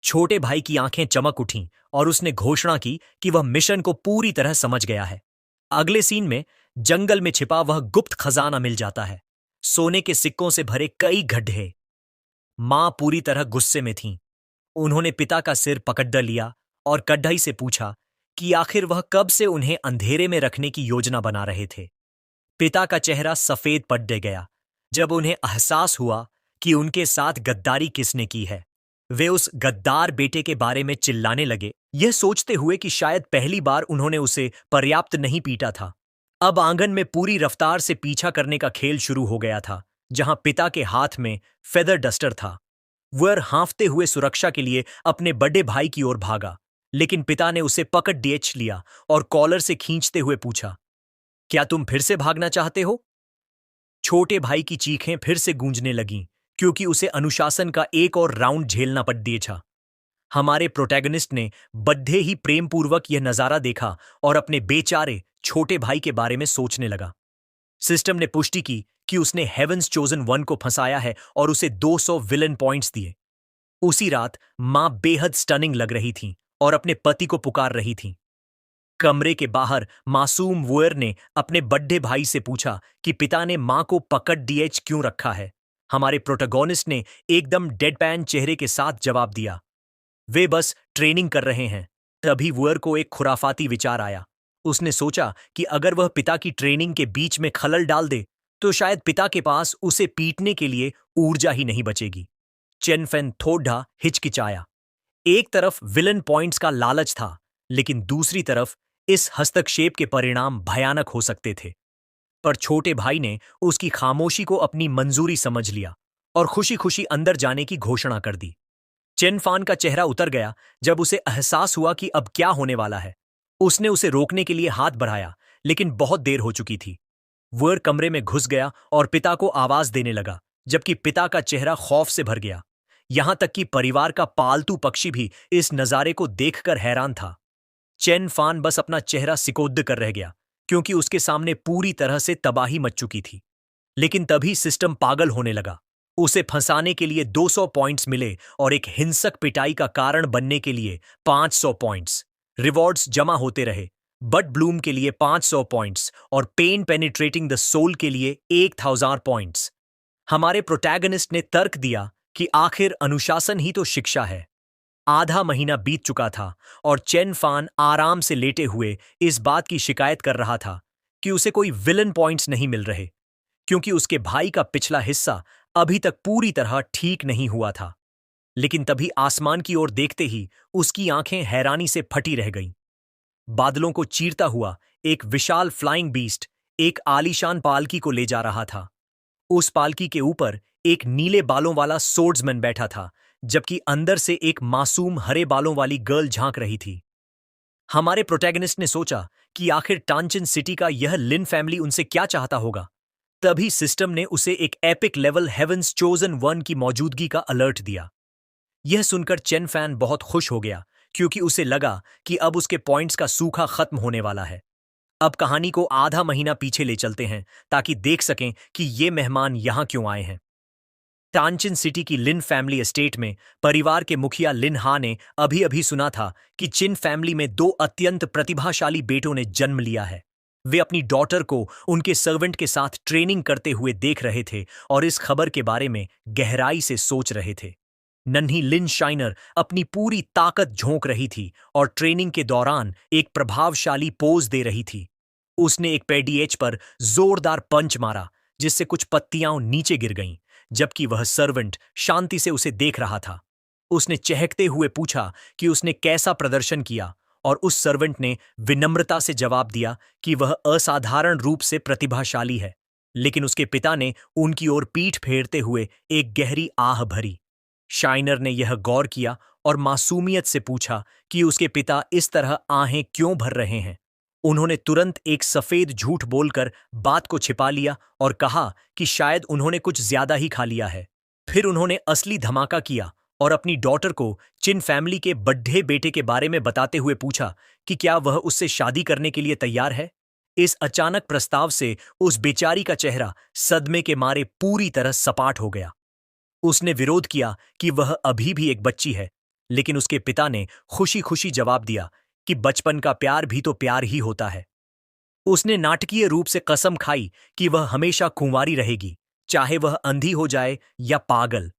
छोटे भाई की आंखें चमक उठीं और उसने घोषणा की कि वह मिशन को पूरी तरह समझ गया है। अगले सीन में जंगल में छिपा वह गुप्त खजाना मिल जाता है, सोने के सिक्कों से भरे कई गड्ढे। मां पूरी तरह गुस्से में थीं। उन्होंने पिता का सिर पकड़ लिया और कढ़ाई से पूछा कि आखिर वह कब से उन्हें अंधेरे में रखने की योजना बना रहे थे। पिता का चेहरा सफेद पड़ गया जब उन्हें एहसास हुआ कि उनके साथ गद्दारी किसने की है। वे उस गद्दार बेटे के बारे में चिल्लाने लगे, यह सोचते हुए कि शायद पहली बार उन्होंने उसे पर्याप्त नहीं पीटा था। अब आंगन में पूरी रफ्तार से पीछा करने का खेल शुरू हो गया था, जहां पिता के हाथ में फेदर डस्टर था। वह हांफते हुए सुरक्षा के लिए अपने बड़े भाई की ओर भागा, लेकिन पिता ने उसे पकड़ डेच लिया और कॉलर से खींचते हुए पूछा, क्या तुम फिर से भागना चाहते हो? छोटे भाई की चीखें फिर से गूंजने लगीं, क्योंकि उसे अनुशासन का एक और राउंड झेलना पड़ दिए था। हमारे प्रोटैगनिस्ट ने बड्ढे ही प्रेमपूर्वक यह नजारा देखा और अपने बेचारे छोटे भाई के बारे में सोचने लगा। सिस्टम ने पुष्टि की कि उसने हेवंस चोजन वन को फंसाया है और उसे 200 विलन पॉइंट्स दिए। उसी रात मां बेहद स्टनिंग लग रही थी और अपने पति को पुकार रही थी। कमरे के बाहर मासूम वुएर ने अपने बड्ढे भाई से पूछा कि पिता ने मां को पकड़ डीएच क्यों रखा है। हमारे प्रोटोगोनिस्ट ने एकदम डेडपैन चेहरे के साथ जवाब दिया, वे बस ट्रेनिंग कर रहे हैं। तभी वुएर को एक खुराफाती विचार आया। उसने सोचा कि अगर वह पिता की ट्रेनिंग के बीच में खलल डाल दे तो शायद पिता के पास उसे पीटने के लिए ऊर्जा ही नहीं बचेगी। चेन फेन थोड़ा हिचकिचाया। एक तरफ विलन पॉइंट्स का लालच था, लेकिन दूसरी तरफ इस हस्तक्षेप के परिणाम भयानक हो सकते थे। पर छोटे भाई ने उसकी खामोशी को अपनी मंजूरी समझ लिया और खुशी खुशी अंदर जाने की घोषणा कर दी। चेन फान का चेहरा उतर गया जब उसे एहसास हुआ कि अब क्या होने वाला है। उसने उसे रोकने के लिए हाथ बढ़ाया, लेकिन बहुत देर हो चुकी थी। वुएर कमरे में घुस गया और पिता को आवाज देने लगा, जबकि पिता का चेहरा खौफ से भर गया। यहां तक कि परिवार का पालतू पक्षी भी इस नजारे को देखकर हैरान था। चेन फान बस अपना चेहरा सिकोद्द कर रह गया, क्योंकि उसके सामने पूरी तरह से तबाही मच चुकी थी। लेकिन तभी सिस्टम पागल होने लगा। उसे फंसाने के लिए 200 पॉइंट्स मिले और एक हिंसक पिटाई का कारण बनने के लिए 500 पॉइंट्स। रिवॉर्ड्स जमा होते रहे। बड ब्लूम के लिए 500 पॉइंट्स और पेन पेनिट्रेटिंग द सोल के लिए 1000 पॉइंट्स। हमारे प्रोटैगनिस्ट ने तर्क दिया कि आखिर अनुशासन ही तो शिक्षा है। आधा महीना बीत चुका था और चेन फान आराम से लेटे हुए इस बात की शिकायत कर रहा था कि उसे कोई विलन पॉइंट्स नहीं मिल रहे, क्योंकि उसके भाई का पिछला हिस्सा अभी तक पूरी तरह ठीक नहीं हुआ था। लेकिन तभी आसमान की ओर देखते ही उसकी आंखें हैरानी से फटी रह गईं। बादलों को चीरता हुआ एक विशाल फ्लाइंग बीस्ट एक आलीशान पालकी को ले जा रहा था। उस पालकी के ऊपर एक नीले बालों वाला सोर्ड्समैन बैठा था, जबकि अंदर से एक मासूम हरे बालों वाली गर्ल झांक रही थी। हमारे प्रोटैगनिस्ट ने सोचा कि आखिर टांचिन सिटी का यह लिन फैमिली उनसे क्या चाहता होगा। तभी सिस्टम ने उसे एक epic level heaven's chosen one की मौजूदगी का अलर्ट दिया। यह सुनकर चेन फैन बहुत खुश हो गया, क्योंकि उसे लगा कि अब उसके पॉइंट्स का सूखा खत्म होने वाला है। अब कहानी को आधा महीना पीछे ले चलते हैं ताकि देख सकें कि ये मेहमान यहां क्यों आए हैं। टांचिन सिटी की लिन फैमिली एस्टेट में परिवार के मुखिया लिन हा ने अभी अभी सुना था कि चिन फैमिली में 2 अत्यंत प्रतिभाशाली बेटों ने जन्म लिया है। वे अपनी डॉटर को उनके सर्वेंट के साथ ट्रेनिंग करते हुए देख रहे थे और इस खबर के बारे में गहराई से सोच रहे थे। नन्ही लिन शाइनर अपनी पूरी ताकत झोंक रही थी और ट्रेनिंग के दौरान एक प्रभावशाली पोज दे रही थी। उसने एक पेडीएच पर जोरदार पंच मारा, जिससे कुछ पत्तियां नीचे गिर गईं, जबकि वह सर्वेंट शांति से उसे देख रहा था। उसने चहकते हुए पूछा कि उसने कैसा प्रदर्शन किया, और उस सर्वेंट ने विनम्रता से जवाब दिया कि वह असाधारण रूप से प्रतिभाशाली है। लेकिन उसके पिता ने उनकी ओर पीठ फेरते हुए एक गहरी आह भरी। शाइनर ने यह गौर किया और मासूमियत से पूछा कि उसके पिता इस तरह आहें क्यों भर रहे हैं। उन्होंने तुरंत एक सफेद झूठ बोलकर बात को छिपा लिया और कहा कि शायद उन्होंने कुछ ज्यादा ही खा लिया है। फिर उन्होंने असली धमाका किया और अपनी डॉटर को चिन फैमिली के बड्ढे बेटे के बारे में बताते हुए पूछा कि क्या वह उससे शादी करने के लिए तैयार है। इस अचानक प्रस्ताव से उस बेचारी का चेहरा सदमे के मारे पूरी तरह सपाट हो गया। उसने विरोध किया कि वह अभी भी एक बच्ची है, लेकिन उसके पिता ने खुशी खुशी जवाब दिया कि बचपन का प्यार भी तो प्यार ही होता है। उसने नाटकीय रूप से कसम खाई कि वह हमेशा कुंवारी रहेगी, चाहे वह अंधी हो जाए या पागल।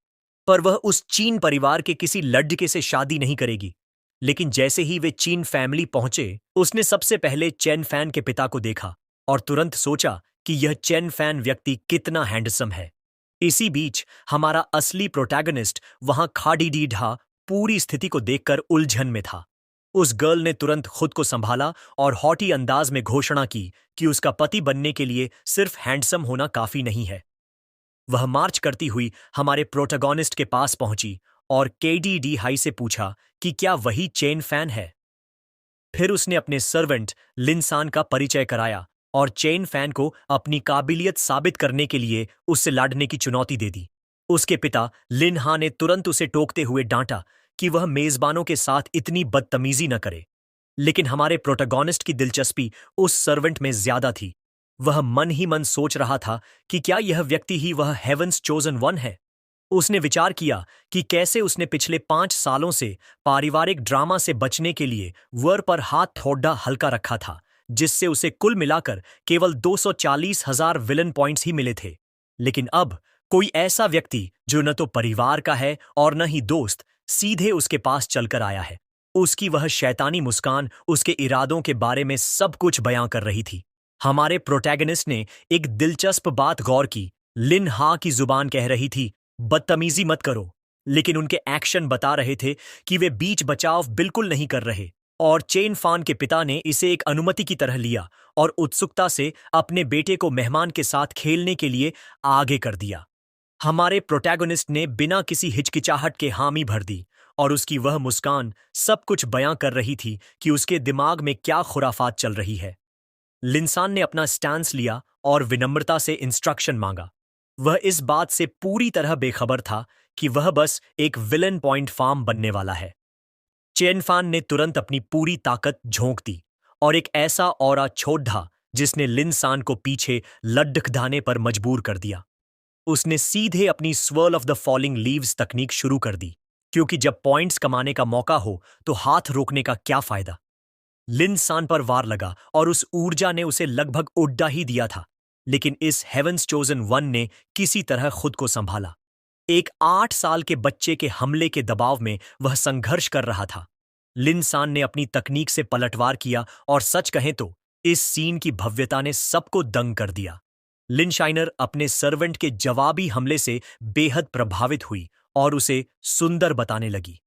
पर वह उस चीन परिवार के किसी लड़के से शादी नहीं करेगी। लेकिन जैसे ही वे चीन फैमिली पहुंचे, उसने सबसे पहले चेन फैन के पिता को देखा और तुरंत सोचा कि यह चेन फैन व्यक्ति कितना हैंडसम है। इसी बीच हमारा असली प्रोटैगनिस्ट वहां खाड़ीडीढ़ा पूरी स्थिति को देखकर उलझन में था। उस गर्ल ने तुरंत खुद को संभाला और हॉटी अंदाज में घोषणा की कि उसका पति बनने के लिए सिर्फ हैंडसम होना काफी नहीं है। वह मार्च करती हुई हमारे प्रोटैगनिस्ट के पास पहुंची और केडीडी हाई से पूछा कि क्या वही चेन फैन है। फिर उसने अपने सर्वेंट लिनसान का परिचय कराया और चेन फैन को अपनी काबिलियत साबित करने के लिए उससे लड़ने की चुनौती दे दी। उसके पिता लिन हा ने तुरंत उसे टोकते हुए डांटा कि वह मेजबानों के साथ इतनी बदतमीजी न करे। लेकिन हमारे प्रोटैगनिस्ट की दिलचस्पी उस सर्वेंट में ज्यादा थी। वह मन ही मन सोच रहा था कि क्या यह व्यक्ति ही वह हेवंस चोजन वन है। उसने विचार किया कि कैसे उसने पिछले 5 सालों से पारिवारिक ड्रामा से बचने के लिए वर पर हाथ थोड़ा हल्का रखा था, जिससे उसे कुल मिलाकर केवल 240,000 विलन पॉइंट्स ही मिले थे। लेकिन अब कोई ऐसा व्यक्ति जो न तो परिवार का है और न ही दोस्त सीधे उसके पास चलकर आया है। उसकी वह शैतानी मुस्कान उसके इरादों के बारे में सब कुछ बयां कर रही थी। हमारे प्रोटैगनिस्ट ने एक दिलचस्प बात गौर की। लिन हा की जुबान कह रही थी, बदतमीजी मत करो, लेकिन उनके एक्शन बता रहे थे कि वे बीच बचाव बिल्कुल नहीं कर रहे। और चेन फान के पिता ने इसे एक अनुमति की तरह लिया और उत्सुकता से अपने बेटे को मेहमान के साथ खेलने के लिए आगे कर दिया। हमारे प्रोटैगनिस्ट ने बिना किसी हिचकिचाहट के हामी भर दी और उसकी वह मुस्कान सब कुछ बयां कर रही थी कि उसके दिमाग में क्या खुराफात चल रही है। लिंसान ने अपना स्टैंस लिया और विनम्रता से इंस्ट्रक्शन मांगा। वह इस बात से पूरी तरह बेखबर था कि वह बस एक विलन पॉइंट फार्म बनने वाला है। चेनफान ने तुरंत अपनी पूरी ताकत झोंक दी और एक ऐसा ऑरा छोड़ ढा जिसने लिनसान को पीछे लड्डखदाने पर मजबूर कर दिया। उसने सीधे अपनी swirl of the falling leaves तकनीक शुरू कर दी, क्योंकि जब पॉइंट्स कमाने का मौका हो तो हाथ रोकने का क्या फायदा। लिनसान पर वार लगा और उस ऊर्जा ने उसे लगभग उड्डा ही दिया था, लेकिन इस हेवंस चोजन वन ने किसी तरह खुद को संभाला। एक 8 साल के बच्चे के हमले के दबाव में वह संघर्ष कर रहा था। लिनसान ने अपनी तकनीक से पलटवार किया और सच कहें तो इस सीन की भव्यता ने सबको दंग कर दिया। लिनशाइनर अपने सर्वेंट के जवाबी हमले से बेहद प्रभावित हुई और उसे सुंदर बताने लगी।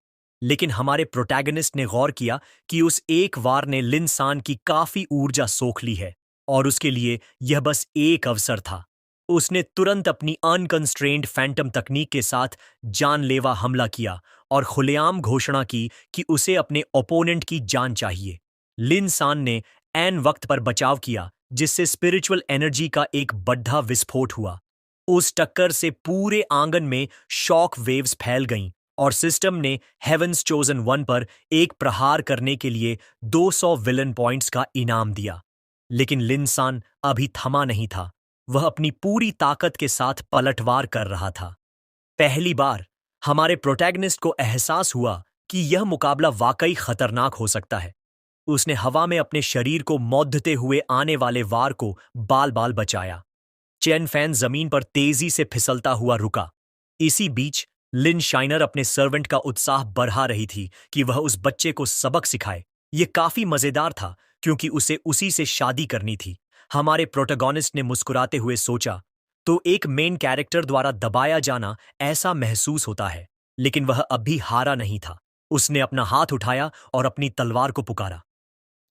लेकिन हमारे प्रोटैगनिस्ट ने गौर किया कि उस एक वार ने लिनसान की काफी ऊर्जा सोख ली है और उसके लिए यह बस एक अवसर था। उसने तुरंत अपनी अनकंस्ट्रेन्ड फैंटम तकनीक के साथ जानलेवा हमला किया और खुलेआम घोषणा की कि उसे अपने ओपोनेंट की जान चाहिए। लिनसान ने ऐन वक्त पर बचाव किया, जिससे स्पिरिचुअल एनर्जी का एक बड़ा विस्फोट हुआ। उस टक्कर से पूरे आंगन में शॉक वेव्स फैल गईं और सिस्टम ने हेवंस चोजन वन पर एक प्रहार करने के लिए 200 विलन पॉइंट्स का इनाम दिया। लेकिन लिनसान अभी थमा नहीं था। वह अपनी पूरी ताकत के साथ पलटवार कर रहा था। पहली बार हमारे प्रोटैगनिस्ट को एहसास हुआ कि यह मुकाबला वाकई खतरनाक हो सकता है। उसने हवा में अपने शरीर को मौधते हुए आने वाले वार को बाल बाल बचाया। चेन फैन जमीन पर तेजी से फिसलता हुआ रुका। इसी बीच लिन शाइनर अपने सर्वेंट का उत्साह बढ़ा रही थी कि वह उस बच्चे को सबक सिखाए। यह काफी मजेदार था क्योंकि उसे उसी से शादी करनी थी। हमारे प्रोटोगोनिस्ट ने मुस्कुराते हुए सोचा, तो एक मेन कैरेक्टर द्वारा दबाया जाना ऐसा महसूस होता है, लेकिन वह अब भी हारा नहीं था। उसने अपना हाथ उठाया और अपनी तलवार को पुकारा।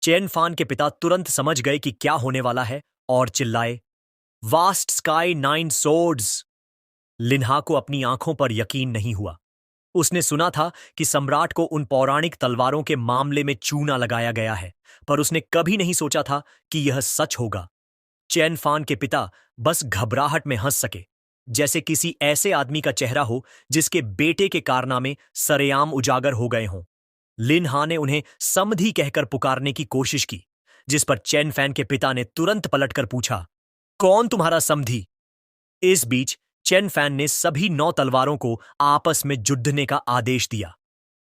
चेन फान के पिता तुरंत समझ गए कि क्या होने वाला है और चिल्लाए, वास्ट स्काई 9 सोर्ड्स। लिन्हा को अपनी आंखों पर यकीन नहीं हुआ। उसने सुना था कि सम्राट को उन पौराणिक तलवारों के मामले में चूना लगाया गया है, पर उसने कभी नहीं सोचा था कि यह सच होगा। चैन फान के पिता बस घबराहट में हंस सके, जैसे किसी ऐसे आदमी का चेहरा हो जिसके बेटे के कारनामे सरेआम उजागर हो गए हों। लिन हा ने उन्हें समधी कहकर पुकारने की कोशिश की, जिस पर चैन फैन के पिता ने तुरंत पलटकर पूछा, कौन तुम्हारा समधी? इस बीच चेन फैन ने सभी 9 तलवारों को आपस में जुड़ने का आदेश दिया।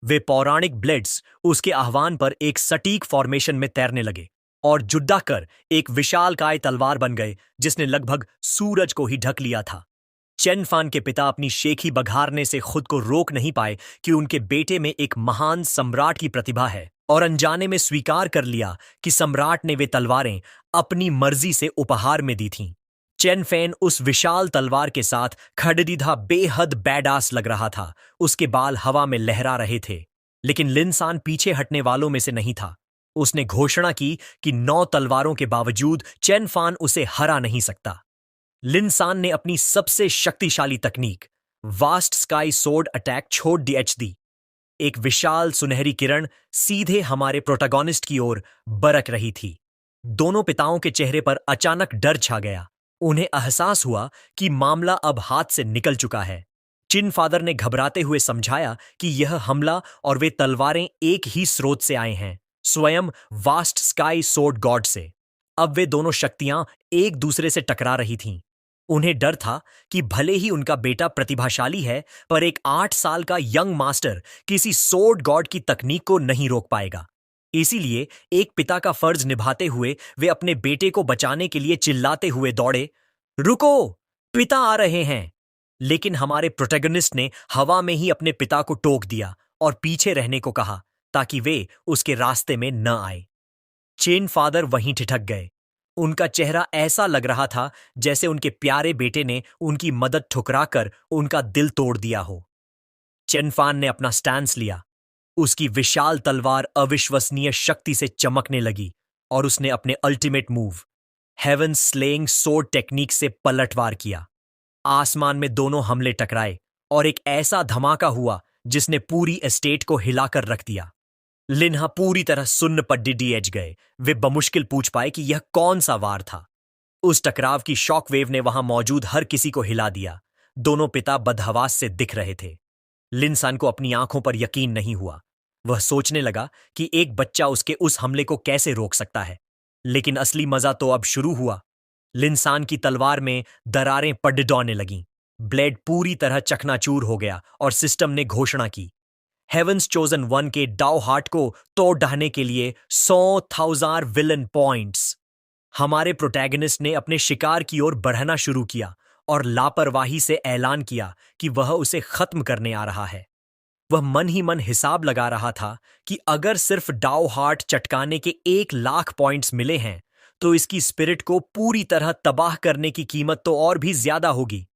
वे पौराणिक ब्लेड्स उसके आह्वान पर एक सटीक फॉर्मेशन में तैरने लगे और जुड्डा कर एक विशालकाय तलवार बन गए, जिसने लगभग सूरज को ही ढक लिया था। चेन फान के पिता अपनी शेखी बघारने से खुद को रोक नहीं पाए कि उनके बेटे में एक महान सम्राट की प्रतिभा है, और अनजाने में स्वीकार कर लिया कि सम्राट ने वे तलवारें अपनी मर्जी से उपहार में दी थीं। चेन फैन उस विशाल तलवार के साथ खड़दीधा बेहद बैडास लग रहा था। उसके बाल हवा में लहरा रहे थे, लेकिन लिनसान पीछे हटने वालों में से नहीं था। उसने घोषणा की कि 9 तलवारों के बावजूद चेन फान उसे हरा नहीं सकता। लिनसान ने अपनी सबसे शक्तिशाली तकनीक वास्ट स्काई सोर्ड अटैक छोड़ दी। एक विशाल सुनहरी किरण सीधे हमारे प्रोटोगोनिस्ट की ओर बरक रही थी। दोनों पिताओं के चेहरे पर अचानक डर छा गया। उन्हें एहसास हुआ कि मामला अब हाथ से निकल चुका है। चिन फादर ने घबराते हुए समझाया कि यह हमला और वे तलवारें एक ही स्रोत से आए हैं, स्वयं वास्ट स्काई सोर्ड गॉड से। अब वे दोनों शक्तियां एक दूसरे से टकरा रही थीं। उन्हें डर था कि भले ही उनका बेटा प्रतिभाशाली है, पर एक 8 साल का यंग मास्टर किसी सोर्ड गॉड की तकनीक को नहीं रोक पाएगा। इसीलिए एक पिता का फर्ज निभाते हुए वे अपने बेटे को बचाने के लिए चिल्लाते हुए दौड़े, रुको, पिता आ रहे हैं। लेकिन हमारे प्रोटैगनिस्ट ने हवा में ही अपने पिता को टोक दिया और पीछे रहने को कहा ताकि वे उसके रास्ते में न आए। चेन फादर वहीं ठिठक गए। उनका चेहरा ऐसा लग रहा था जैसे उनके प्यारे बेटे ने उनकी मदद ठुकराकर उनका दिल तोड़ दिया हो। चेनफान ने अपना स्टैंस लिया। उसकी विशाल तलवार अविश्वसनीय शक्ति से चमकने लगी और उसने अपने ultimate move heaven slaying sword technique से पलटवार किया। आसमान में दोनों हमले टकराए और एक ऐसा धमाका हुआ जिसने पूरी एस्टेट को हिलाकर रख दिया। लिन्हा पूरी तरह सुन्न पर डिडीएच गए। वे बमुश्किल पूछ पाए कि यह कौन सा वार था। उस टकराव की शॉक वेव ने वहां मौजूद हर किसी को हिला दिया। दोनों पिता बदहवास से दिख रहे थे। लिनसान को अपनी आंखों पर यकीन नहीं हुआ। वह सोचने लगा कि एक बच्चा उसके उस हमले को कैसे रोक सकता है। लेकिन असली मजा तो अब शुरू हुआ। लिनसान की तलवार में दरारें पडडौने लगीं। ब्लेड पूरी तरह चकनाचूर हो गया और सिस्टम ने घोषणा की, हेवंस चोजन वन के डाउ हार्ट को तोड़ ढाने के लिए 100,000 विलन पॉइंट्स। हमारे प्रोटैगनिस्ट ने अपने शिकार की ओर बढ़ना शुरू किया और लापरवाही से ऐलान किया कि वह उसे खत्म करने आ रहा है। वह मन ही मन हिसाब लगा रहा था कि अगर सिर्फ डाउ हार्ट चटकाने के 1 लाख पॉइंट्स मिले हैं तो इसकी स्पिरिट को पूरी तरह तबाह करने की कीमत तो और भी ज्यादा होगी।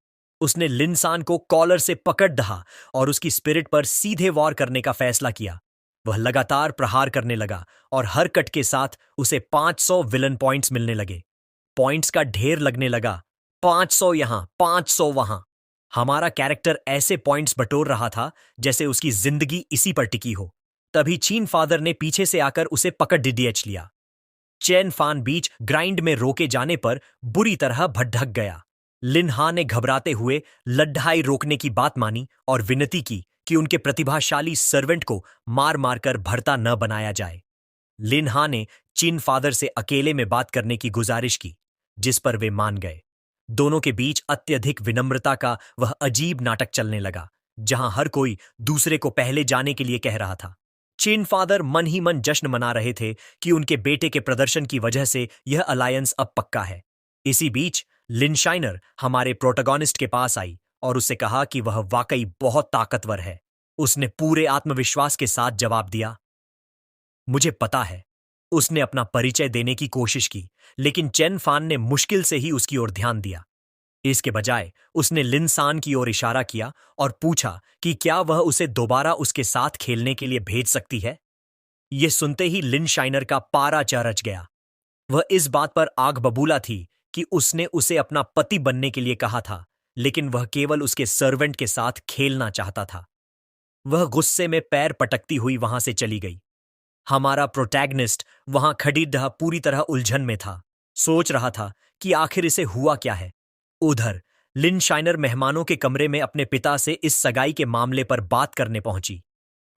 उसने लिनसान को कॉलर से पकड़ दहा और उसकी स्पिरिट पर सीधे वार करने का फैसला किया। वह लगातार प्रहार करने लगा और हर कट के साथ उसे 500 विलन पॉइंट्स मिलने लगे। पॉइंट्स का ढेर लगने लगा, 500 यहां, 500 वहां। हमारा कैरेक्टर ऐसे पॉइंट्स बटोर रहा था जैसे उसकी जिंदगी इसी पर टिकी हो। तभी चीन फादर ने पीछे से आकर उसे पकड़ डीडीएच लिया। चैन फान बीच ग्राइंड में रोके जाने पर बुरी तरह भटक गया। लिनहा ने घबराते हुए लड्ढाई रोकने की बात मानी और विनती की कि उनके प्रतिभाशाली सर्वेंट को मार मारकर भरता न बनाया जाए। लिनहा ने चिन फादर से अकेले में बात करने की गुजारिश की, जिस पर वे मान गए। दोनों के बीच अत्यधिक विनम्रता का वह अजीब नाटक चलने लगा, जहां हर कोई दूसरे को पहले जाने के लिए कह रहा था। चिन फादर मन ही मन जश्न मना रहे थे कि उनके बेटे के प्रदर्शन की वजह से यह अलायंस अब पक्का है। इसी बीच लिनशाइनर हमारे प्रोटोगोनिस्ट के पास आई और उससे कहा कि वह वाकई बहुत ताकतवर है। उसने पूरे आत्मविश्वास के साथ जवाब दिया, मुझे पता है। उसने अपना परिचय देने की कोशिश की, लेकिन चेन फान ने मुश्किल से ही उसकी ओर ध्यान दिया। इसके बजाय उसने लिनसान की ओर इशारा किया और पूछा कि क्या वह उसे दोबारा उसके साथ खेलने के लिए भेज सकती है। यह सुनते ही लिनशाइनर का पारा चरच गया। वह इस बात पर आग बबूला थी कि उसने उसे अपना पति बनने के लिए कहा था, लेकिन वह केवल उसके सर्वेंट के साथ खेलना चाहता था। वह गुस्से में पैर पटकती हुई वहां से चली गई। हमारा प्रोटैगनिस्ट वहां खड़ीडहा पूरी तरह उलझन में था, सोच रहा था कि आखिर इसे हुआ क्या है। उधर लिनशाइनर मेहमानों के कमरे में अपने पिता से इस सगाई के मामले पर बात करने पहुंची।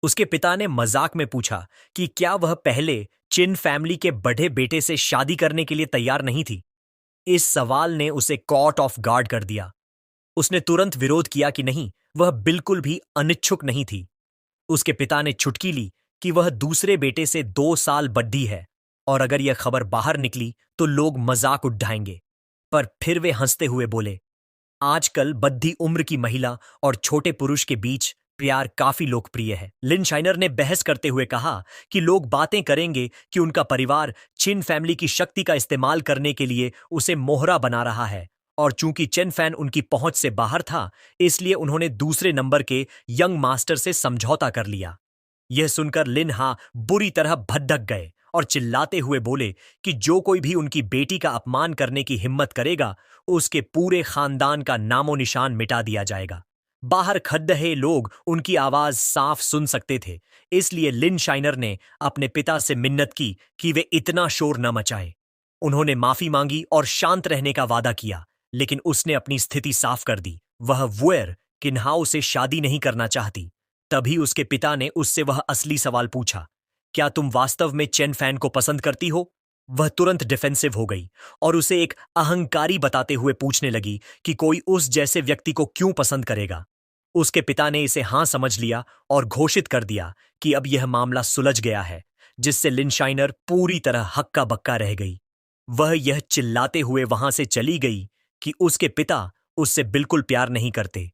उसके पिता ने मजाक में पूछा कि क्या वह पहले चिन फैमिली के बड़े बेटे से शादी करने के लिए तैयार नहीं थी। इस सवाल ने उसे कॉट ऑफ गार्ड कर दिया। उसने तुरंत विरोध किया कि नहीं, वह बिल्कुल भी अनिच्छुक नहीं थी। उसके पिता ने चुटकी ली कि वह दूसरे बेटे से 2 साल बड्डी है और अगर यह खबर बाहर निकली तो लोग मजाक उड़ाएंगे। पर फिर वे हंसते हुए बोले, आजकल बद्धी उम्र की महिला और छोटे पुरुष के बीच प्यार काफी लोकप्रिय है। लिनशाइनर ने बहस करते हुए कहा कि लोग बातें करेंगे कि उनका परिवार चिन फैमिली की शक्ति का इस्तेमाल करने के लिए उसे मोहरा बना रहा है, और चूंकि चेन फैन उनकी पहुंच से बाहर था, इसलिए उन्होंने दूसरे नंबर के यंग मास्टर से समझौता कर लिया। यह सुनकर लिनहा बुरी तरह भड़क गए और चिल्लाते हुए बोले कि जो कोई भी उनकी बेटी का अपमान करने की हिम्मत करेगा, उसके पूरे खानदान का नामो निशान मिटा दिया जाएगा। बाहर खड़े लोग उनकी आवाज साफ सुन सकते थे, इसलिए लिनशाइनर ने अपने पिता से मिन्नत की कि वे इतना शोर न मचाए। उन्होंने माफी मांगी और शांत रहने का वादा किया, लेकिन उसने अपनी स्थिति साफ कर दी। वह वुएर किन्हाओ से शादी नहीं करना चाहती। तभी उसके पिता ने उससे वह असली सवाल पूछा, क्या तुम वास्तव में चेन फैन को पसंद करती हो? वह तुरंत डिफेंसिव हो गई और उसे एक अहंकारी बताते हुए पूछने लगी कि कोई उस जैसे व्यक्ति को क्यों पसंद करेगा। उसके पिता ने इसे हां समझ लिया और घोषित कर दिया कि अब यह मामला सुलझ गया है, जिससे लिन शाइनर पूरी तरह हक्का बक्का रह गई। वह यह चिल्लाते हुए वहां से चली गई कि उसके पिता उससे बिल्कुल प्यार नहीं करते।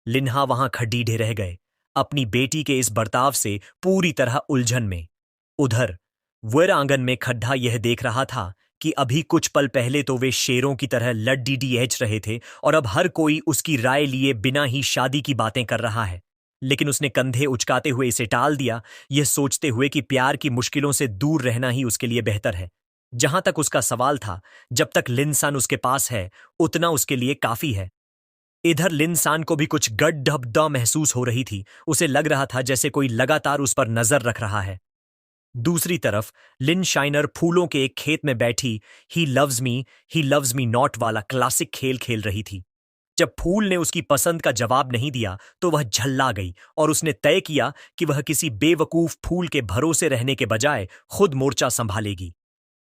लिन्हा वहां खड़ीढे रह गए, अपनी बेटी के इस बर्ताव से पूरी तरह उलझन में। उधर वेर आंगन में खड्डा यह देख रहा था कि अभी कुछ पल पहले तो वे शेरों की तरह लड्डीडीएच रहे थे और अब हर कोई उसकी राय लिए बिना ही शादी की बातें कर रहा है। लेकिन उसने कंधे उचकाते हुए इसे टाल दिया, यह सोचते हुए कि प्यार की मुश्किलों से दूर रहना ही उसके लिए बेहतर है। जहां तक उसका सवाल था, जब तक लिनसान उसके पास है उतना उसके लिए काफी है। इधर लिनसान को भी कुछ गड्ढबड्डा महसूस हो रही थी। उसे लग रहा था जैसे कोई लगातार उस पर नजर रख रहा है। दूसरी तरफ लिन शाइनर फूलों के एक खेत में बैठी ही लव्स मी नॉट वाला क्लासिक खेल खेल रही थी। जब फूल ने उसकी पसंद का जवाब नहीं दिया तो वह झल्ला गई और उसने तय किया कि वह किसी बेवकूफ फूल के भरोसे रहने के बजाय खुद मोर्चा संभालेगी।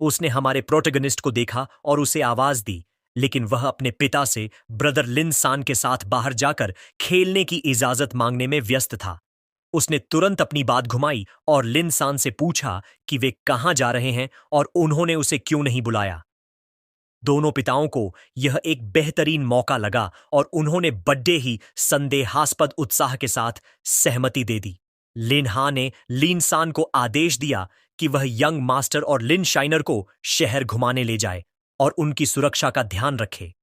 उसने हमारे प्रोटैगनिस्ट को देखा और उसे आवाज दी, लेकिन वह अपने पिता से ब्रदर लिन सान के साथ बाहर जाकर खेलने की इजाजत मांगने में व्यस्त था। उसने तुरंत अपनी बात घुमाई और लिन सान से पूछा कि वे कहां जा रहे हैं और उन्होंने उसे क्यों नहीं बुलाया। दोनों पिताओं को यह एक बेहतरीन मौका लगा और उन्होंने बड्डे ही संदेहास्पद उत्साह के साथ सहमति दे दी। लिनहा ने लिनसान को आदेश दिया कि वह यंग मास्टर और लिन शाइनर को शहर घुमाने ले जाए और उनकी सुरक्षा का ध्यान रखे।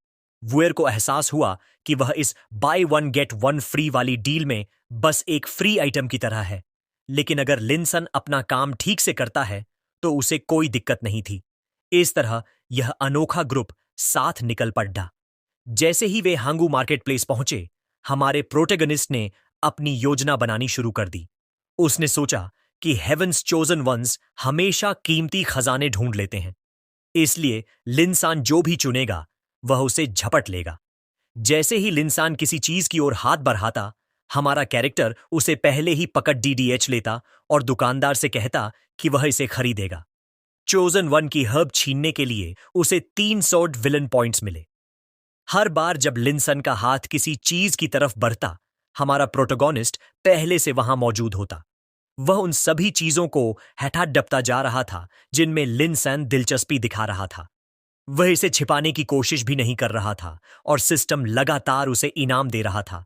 वुएर को एहसास हुआ कि वह इस by one get one free वाली डील में बस एक फ्री आइटम की तरह है, लेकिन अगर लिनसन अपना काम ठीक से करता है तो उसे कोई दिक्कत नहीं थी। इस तरह यह अनोखा ग्रुप साथ निकल पड़ा। जैसे ही वे हांगू मार्केट प्लेस पहुंचे, हमारे प्रोटेगनिस्ट ने अपनी योजना बनानी शुरू कर दी। उसने सोचा कि हेवंस चोजन वंस हमेशा कीमती खजाने ढूंढ लेते हैं, इसलिए लिनसान जो भी चुनेगा वह उसे झपट लेगा। जैसे ही लिनसान किसी चीज की ओर हाथ बढ़ाता, हमारा कैरेक्टर उसे पहले ही पकड़ डीडीएच लेता और दुकानदार से कहता कि वह इसे खरीदेगा। चोजन वन की हर्ब छीनने के लिए उसे 300 विलन पॉइंट्स मिले। हर बार जब लिनसन का हाथ किसी चीज की तरफ बढ़ता, हमारा प्रोटोगोनिस्ट पहले से वहां मौजूद होता। वह उन सभी चीजों को हटा डपता जा रहा था जिनमें लिनसन दिलचस्पी दिखा रहा था। वह इसे छिपाने की कोशिश भी नहीं कर रहा था और सिस्टम लगातार उसे इनाम दे रहा था।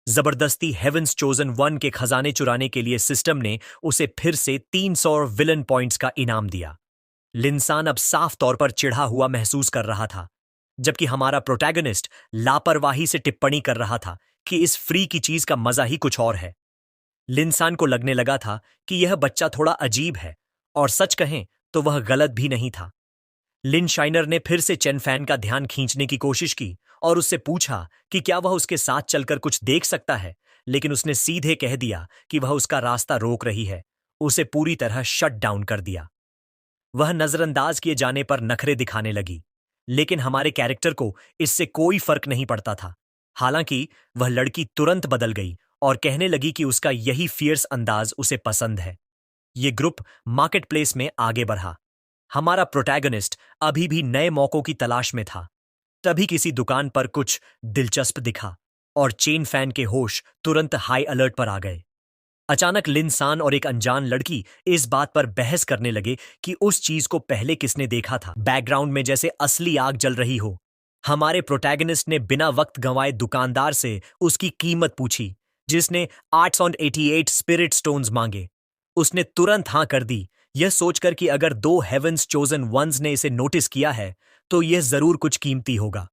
जबरदस्ती हेवंस चोजन वन के खजाने चुराने के लिए सिस्टम ने उसे फिर से 300 विलन पॉइंट्स का इनाम दिया। लिनसान अब साफ तौर पर चिढ़ा हुआ महसूस कर रहा था, जबकि हमारा प्रोटैगनिस्ट लापरवाही से टिप्पणी कर रहा था कि इस फ्री की चीज का मजा ही कुछ और है। लिनसान को लगने लगा था कि यह बच्चा थोड़ा अजीब है, और सच कहें तो वह गलत भी नहीं था। लिन शाइनर ने फिर से चेन फैन का ध्यान खींचने की कोशिश की और उससे पूछा कि क्या वह उसके साथ चलकर कुछ देख सकता है, लेकिन उसने सीधे कह दिया कि वह उसका रास्ता रोक रही है। उसे पूरी तरह शट डाउन कर दिया। वह नजरअंदाज किए जाने पर नखरे दिखाने लगी, लेकिन हमारे कैरेक्टर को इससे कोई फर्क नहीं पड़ता था। हालांकि वह लड़की तुरंत बदल गई और कहने लगी कि उसका यही फियर्स अंदाज उसे पसंद है। ये ग्रुप मार्केट प्लेस में आगे बढ़ा। हमारा प्रोटैगनिस्ट अभी भी नए मौकों की तलाश में था। तभी किसी दुकान पर कुछ दिलचस्प दिखा और चेन फैन के होश तुरंत हाई अलर्ट पर आ गए। अचानक लिनसान और एक अनजान लड़की इस बात पर बहस करने लगे कि उस चीज को पहले किसने देखा था। बैकग्राउंड में जैसे असली आग जल रही हो। हमारे प्रोटैगनिस्ट ने बिना वक्त गंवाए दुकानदार से उसकी कीमत पूछी, जिसने 888 स्पिरिट स्टोन्स मांगे। उसने तुरंत हां कर दी, यह सोचकर कि अगर 2 हेवंस चोजन वंस ने इसे नोटिस किया है तो यह जरूर कुछ कीमती होगा।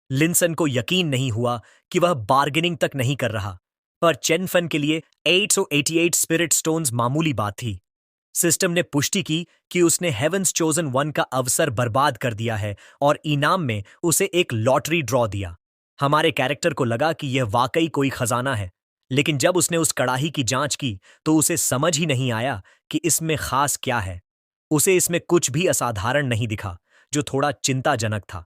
लिनसन को यकीन नहीं हुआ कि वह बार्गेनिंग तक नहीं कर रहा, पर चेनफन के लिए 888 स्पिरिट स्टोन्स मामूली बात थी। सिस्टम ने पुष्टि की कि उसने हेवंस चोजन वन का अवसर बर्बाद कर दिया है और इनाम में उसे एक लॉटरी ड्रॉ दिया। हमारे कैरेक्टर को लगा कि यह वाकई कोई खजाना है, लेकिन जब उसने उस कड़ाही की जांच की तो उसे समझ ही नहीं आया कि इसमें खास क्या है। उसे इसमें कुछ भी असाधारण नहीं दिखा, जो थोड़ा चिंताजनक था।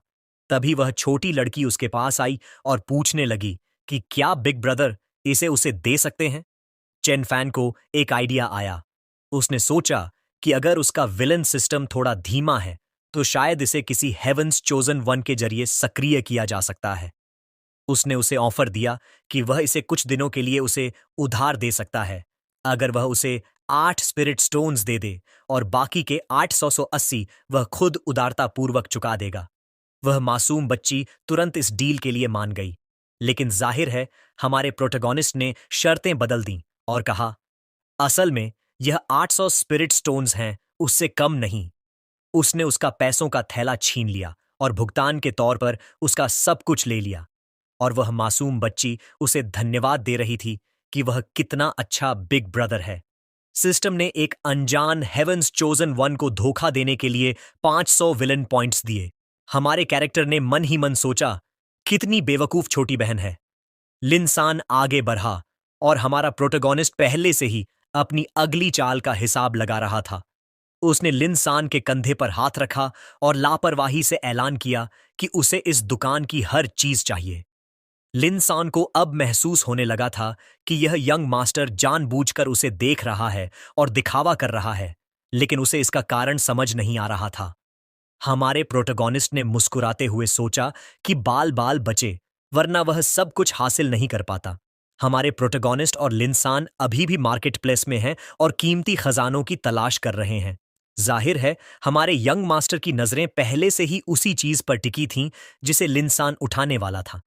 तभी वह छोटी लड़की उसके पास आई और पूछने लगी कि क्या बिग ब्रदर इसे उसे दे सकते हैं। चेन फैन को एक आइडिया आया। उसने सोचा कि अगर उसका विलन सिस्टम थोड़ा धीमा है तो शायद इसे किसी हेवंस चोजन वन के जरिए सक्रिय किया जा सकता है। उसने उसे ऑफर दिया कि वह इसे कुछ दिनों के लिए उसे उधार दे सकता है अगर वह उसे 8 स्पिरिट स्टोन्स दे दे और बाकी के 880 वह खुद उदारतापूर्वक चुका देगा। वह मासूम बच्ची तुरंत इस डील के लिए मान गई, लेकिन जाहिर है हमारे प्रोटोगोनिस्ट ने शर्तें बदल दी और कहा, असल में यह 800 स्पिरिट स्टोन्स हैं, उससे कम नहीं। उसने उसका पैसों का थैला छीन लिया और भुगतान के तौर पर उसका सब कुछ ले लिया। और वह मासूम बच्ची उसे धन्यवाद दे रही थी कि वह कितना अच्छा बिग ब्रदर है। सिस्टम ने एक अनजान हेवंस चोजन वन को धोखा देने के लिए 500 विलन पॉइंट्स दिए। हमारे कैरेक्टर ने मन ही मन सोचा, कितनी बेवकूफ छोटी बहन है। लिनसान आगे बढ़ा और हमारा प्रोटोगोनिस्ट पहले से ही अपनी अगली चाल का हिसाब लगा रहा था। उसने लिनसान के कंधे पर हाथ रखा और लापरवाही से ऐलान किया कि उसे इस दुकान की हर चीज चाहिए। लिनसान को अब महसूस होने लगा था कि यह यंग मास्टर जानबूझकर उसे देख रहा है और दिखावा कर रहा है, लेकिन उसे इसका कारण समझ नहीं आ रहा था। हमारे प्रोटोगोनिस्ट ने मुस्कुराते हुए सोचा कि बाल बाल बचे, वरना वह सब कुछ हासिल नहीं कर पाता। हमारे प्रोटोगोनिस्ट और लिनसान अभी भी मार्केट प्लेस में हैं और कीमती खजानों की तलाश कर रहे हैं। जाहिर है हमारे यंग मास्टर की नजरें पहले से ही उसी चीज पर टिकी थीं जिसे लिनसान उठाने वाला था।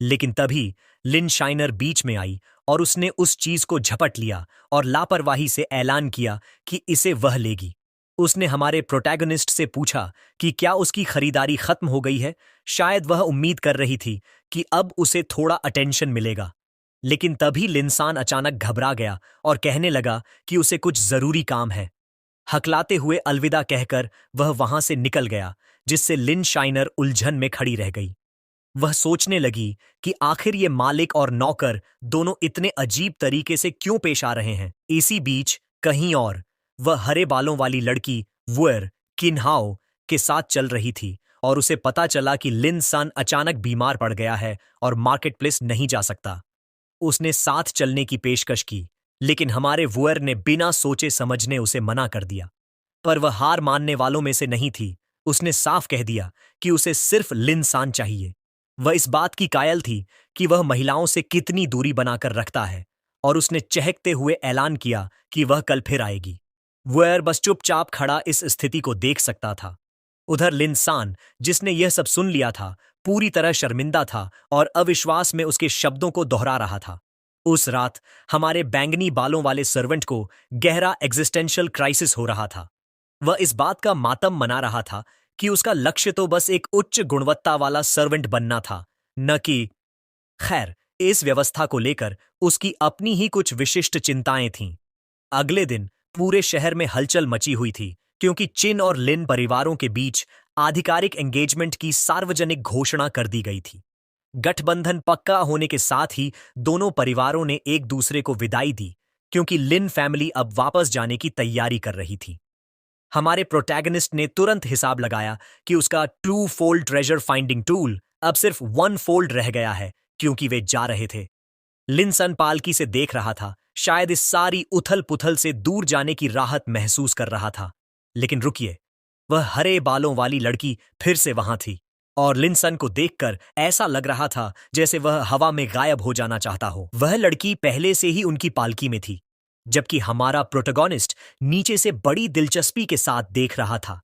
लेकिन तभी लिन शाइनर बीच में आई और उसने उस चीज को झपट लिया और लापरवाही से ऐलान किया कि इसे वह लेगी। उसने हमारे प्रोटैगनिस्ट से पूछा कि क्या उसकी खरीदारी खत्म हो गई है। शायद वह उम्मीद कर रही थी कि अब उसे थोड़ा अटेंशन मिलेगा, लेकिन तभी लिनसान अचानक घबरा गया और कहने लगा कि उसे कुछ जरूरी काम है। हकलाते हुए अलविदा कहकर वह वहां से निकल गया, जिससे लिन शाइनर उलझन में खड़ी रह गई। वह सोचने लगी कि आखिर ये मालिक और नौकर दोनों इतने अजीब तरीके से क्यों पेश आ रहे हैं। इसी बीच कहीं और वह हरे बालों वाली लड़की वुएर किन्हाओ के साथ चल रही थी और उसे पता चला कि लिन सन अचानक बीमार पड़ गया है और मार्केट प्लेस नहीं जा सकता। उसने साथ चलने की पेशकश की, लेकिन हमारे वुएर ने बिना सोचे समझने उसे मना कर दिया। पर वह हार मानने वालों में से नहीं थी। उसने साफ कह दिया कि उसे सिर्फ लिनसान चाहिए। वह इस बात की कायल थी कि वह महिलाओं से कितनी दूरी बनाकर रखता है, और उसने चहकते हुए ऐलान किया कि वह कल फिर आएगी। वुएर बस चुपचाप खड़ा इस स्थिति को देख सकता था। उधर लिनसान, जिसने यह सब सुन लिया था, पूरी तरह शर्मिंदा था और अविश्वास में उसके शब्दों को दोहरा रहा था। उस रात हमारे बैंगनी बालों वाले सर्वेंट को गहरा एग्जिस्टेंशियल क्राइसिस हो रहा था। वह इस बात का मातम मना रहा था कि उसका लक्ष्य तो बस एक उच्च गुणवत्ता वाला सर्वेंट बनना था, न कि। खैर, इस व्यवस्था को लेकर उसकी अपनी ही कुछ विशिष्ट चिंताएं थीं। अगले दिन पूरे शहर में हलचल मची हुई थी, क्योंकि चिन और लिन परिवारों के बीच आधिकारिक एंगेजमेंट की सार्वजनिक घोषणा कर दी गई थी। गठबंधन पक्का होने के साथ ही दोनों परिवारों ने एक दूसरे को विदाई दी, क्योंकि लिन फैमिली अब वापस जाने की तैयारी कर रही थी। हमारे प्रोटैगनिस्ट ने तुरंत हिसाब लगाया कि उसका 2 फोल्ड ट्रेजर फाइंडिंग टूल अब सिर्फ 1 फोल्ड रह गया है, क्योंकि वे जा रहे थे। लिनसन पालकी से देख रहा था, शायद इस सारी उथल पुथल से दूर जाने की राहत महसूस कर रहा था। लेकिन रुकिए, वह हरे बालों वाली लड़की फिर से वहां थी, और लिनसन को देखकर ऐसा लग रहा था जैसे वह हवा में गायब हो जाना चाहता हो। वह लड़की पहले से ही उनकी पालकी में थी, जबकि हमारा प्रोटोगोनिस्ट नीचे से बड़ी दिलचस्पी के साथ देख रहा था।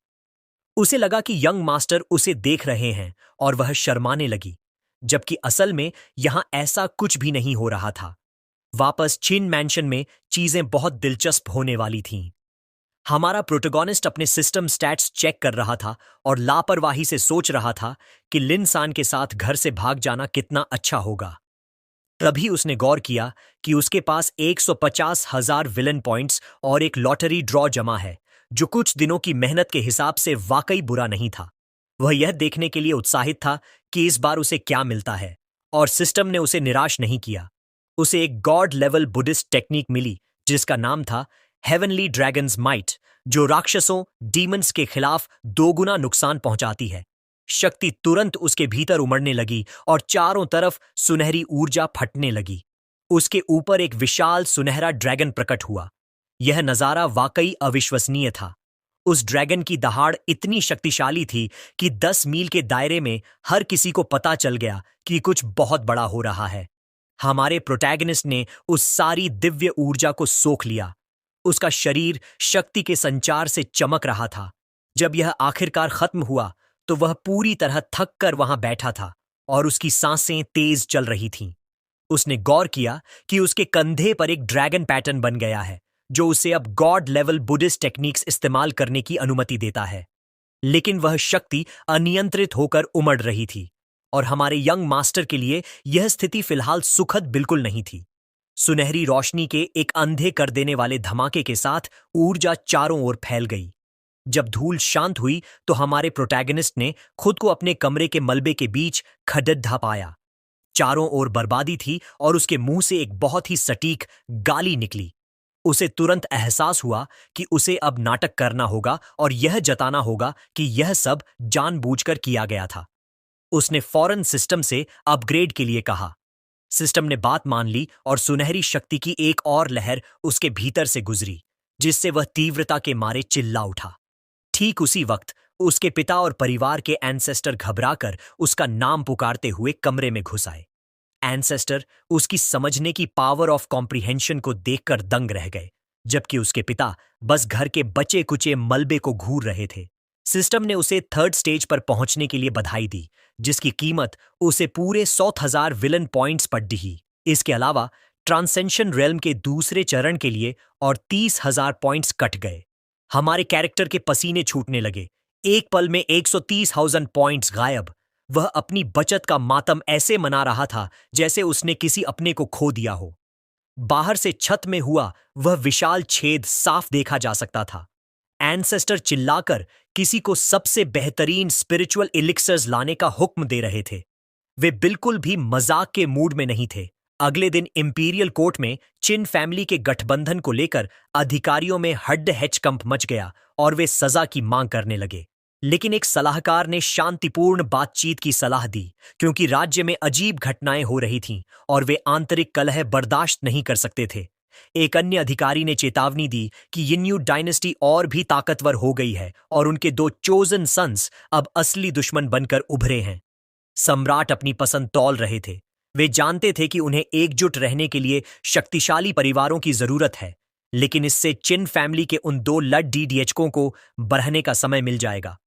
उसे लगा कि यंग मास्टर उसे देख रहे हैं और वह शर्माने लगी, जबकि असल में यहां ऐसा कुछ भी नहीं हो रहा था। वापस चिन मैंशन में चीजें बहुत दिलचस्प होने वाली थीं। हमारा प्रोटोगोनिस्ट अपने सिस्टम स्टैट्स चेक कर रहा था और लापरवाही से सोच रहा था कि लिनसान के साथ घर से भाग जाना कितना अच्छा होगा। तभी उसने गौर किया कि उसके पास 150,000 विलन पॉइंट्स और एक लॉटरी ड्रॉ जमा है, जो कुछ दिनों की मेहनत के हिसाब से वाकई बुरा नहीं था। वह यह देखने के लिए उत्साहित था कि इस बार उसे क्या मिलता है, और सिस्टम ने उसे निराश नहीं किया। उसे एक गॉड लेवल बुद्धिस्ट टेक्निक मिली, जिसका नाम था हेवनली ड्रैगन्स माइट, जो राक्षसों डीमंस के खिलाफ दोगुना नुकसान पहुंचाती है। शक्ति तुरंत उसके भीतर उमड़ने लगी और चारों तरफ सुनहरी ऊर्जा फटने लगी। उसके ऊपर एक विशाल सुनहरा ड्रैगन प्रकट हुआ। यह नजारा वाकई अविश्वसनीय था। उस ड्रैगन की दहाड़ इतनी शक्तिशाली थी कि 10 मील के दायरे में हर किसी को पता चल गया कि कुछ बहुत बड़ा हो रहा है। हमारे प्रोटैगनिस्ट ने उस सारी दिव्य ऊर्जा को सोख लिया। उसका शरीर शक्ति के संचार से चमक रहा था। जब यह आखिरकार खत्म हुआ तो वह पूरी तरह थक कर वहां बैठा था और उसकी सांसें तेज चल रही थीं। उसने गौर किया कि उसके कंधे पर एक ड्रैगन पैटर्न बन गया है जो उसे अब गॉड लेवल बुद्धिस्ट टेक्निक्स इस्तेमाल करने की अनुमति देता है। लेकिन वह शक्ति अनियंत्रित होकर उमड़ रही थी और हमारे यंग मास्टर के लिए यह स्थिति फिलहाल सुखद बिल्कुल नहीं थी। सुनहरी रोशनी के एक अंधे कर देने वाले धमाके के साथ ऊर्जा चारों ओर फैल गई। जब धूल शांत हुई तो हमारे प्रोटैगनिस्ट ने खुद को अपने कमरे के मलबे के बीच खडड्डा पाया। चारों ओर बर्बादी थी और उसके मुंह से एक बहुत ही सटीक गाली निकली। उसे तुरंत एहसास हुआ कि उसे अब नाटक करना होगा और यह जताना होगा कि यह सब जानबूझकर किया गया था। उसने फौरन सिस्टम से अपग्रेड के लिए कहा। सिस्टम ने बात मान ली और सुनहरी शक्ति की एक और लहर उसके भीतर से गुजरी, जिससे वह तीव्रता के मारे चिल्ला उठा। ठीक उसी वक्त उसके पिता और परिवार के एंसेस्टर घबराकर उसका नाम पुकारते हुए कमरे में घुस आए। एंसेस्टर उसकी समझने की पावर ऑफ कॉम्प्रिहेंशन को देखकर दंग रह गए, जबकि उसके पिता बस घर के बचे कुचे मलबे को घूर रहे थे। सिस्टम ने उसे 3rd स्टेज पर पहुंचने के लिए बधाई दी, जिसकी कीमत उसे पूरे 100,000 विलन पॉइंट्स पर दी। इसके अलावा ट्रांसेंशन रेल्म के दूसरे चरण के लिए और 30,000 पॉइंट्स कट गए। हमारे कैरेक्टर के पसीने छूटने लगे। एक पल में 130,000 पॉइंट्स गायब। वह अपनी बचत का मातम ऐसे मना रहा था जैसे उसने किसी अपने को खो दिया हो। बाहर से छत में हुआ वह विशाल छेद साफ देखा जा सकता था। एंसेस्टर चिल्लाकर किसी को सबसे बेहतरीन स्पिरिचुअल इलिक्सर्स लाने का हुक्म दे रहे थे। वे बिल्कुल भी मजाक के मूड में नहीं थे। अगले दिन इंपीरियल कोर्ट में चिन फैमिली के गठबंधन को लेकर अधिकारियों में हड्ड-हैच-कंप मच गया और वे सजा की मांग करने लगे। लेकिन एक सलाहकार ने शांतिपूर्ण बातचीत की सलाह दी, क्योंकि राज्य में अजीब घटनाएं हो रही थीं और वे आंतरिक कलह बर्दाश्त नहीं कर सकते थे। एक अन्य अधिकारी ने चेतावनी दी कि यिन्यू डायनेस्टी और भी ताकतवर हो गई है और उनके 2 चोजन सन्स अब असली दुश्मन बनकर उभरे हैं। सम्राट अपनी पसंद तौल रहे थे। वे जानते थे कि उन्हें एकजुट रहने के लिए शक्तिशाली परिवारों की जरूरत है, लेकिन इससे चिन फैमिली के उन 2 लड डीडीएचकों को बरहने का समय मिल जाएगा।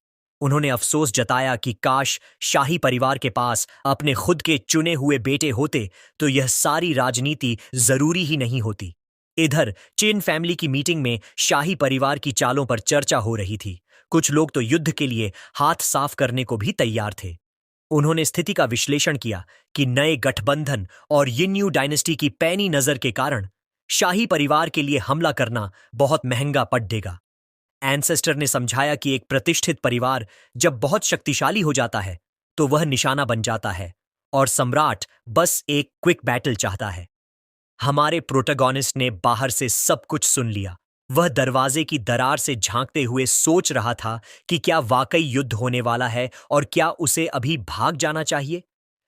उन्होंने अफसोस जताया कि काश शाही परिवार के पास अपने खुद के चुने हुए बेटे होते तो यह सारी राजनीति जरूरी ही नहीं होती। इधर चिन फैमिली की मीटिंग में शाही परिवार की चालों पर चर्चा हो रही थी। कुछ लोग तो युद्ध के लिए हाथ साफ करने को भी तैयार थे। उन्होंने स्थिति का विश्लेषण किया कि नए गठबंधन और यिन्यू डायनेस्टी की पैनी नजर के कारण शाही परिवार के लिए हमला करना बहुत महंगा पड़ेगा। एंसेस्टर ने समझाया कि एक प्रतिष्ठित परिवार जब बहुत शक्तिशाली हो जाता है तो वह निशाना बन जाता है और सम्राट बस एक क्विक बैटल चाहता है। हमारे प्रोटैगनिस्ट ने बाहर से सब कुछ सुन लिया। वह दरवाजे की दरार से झांकते हुए सोच रहा था कि क्या वाकई युद्ध होने वाला है और क्या उसे अभी भाग जाना चाहिए।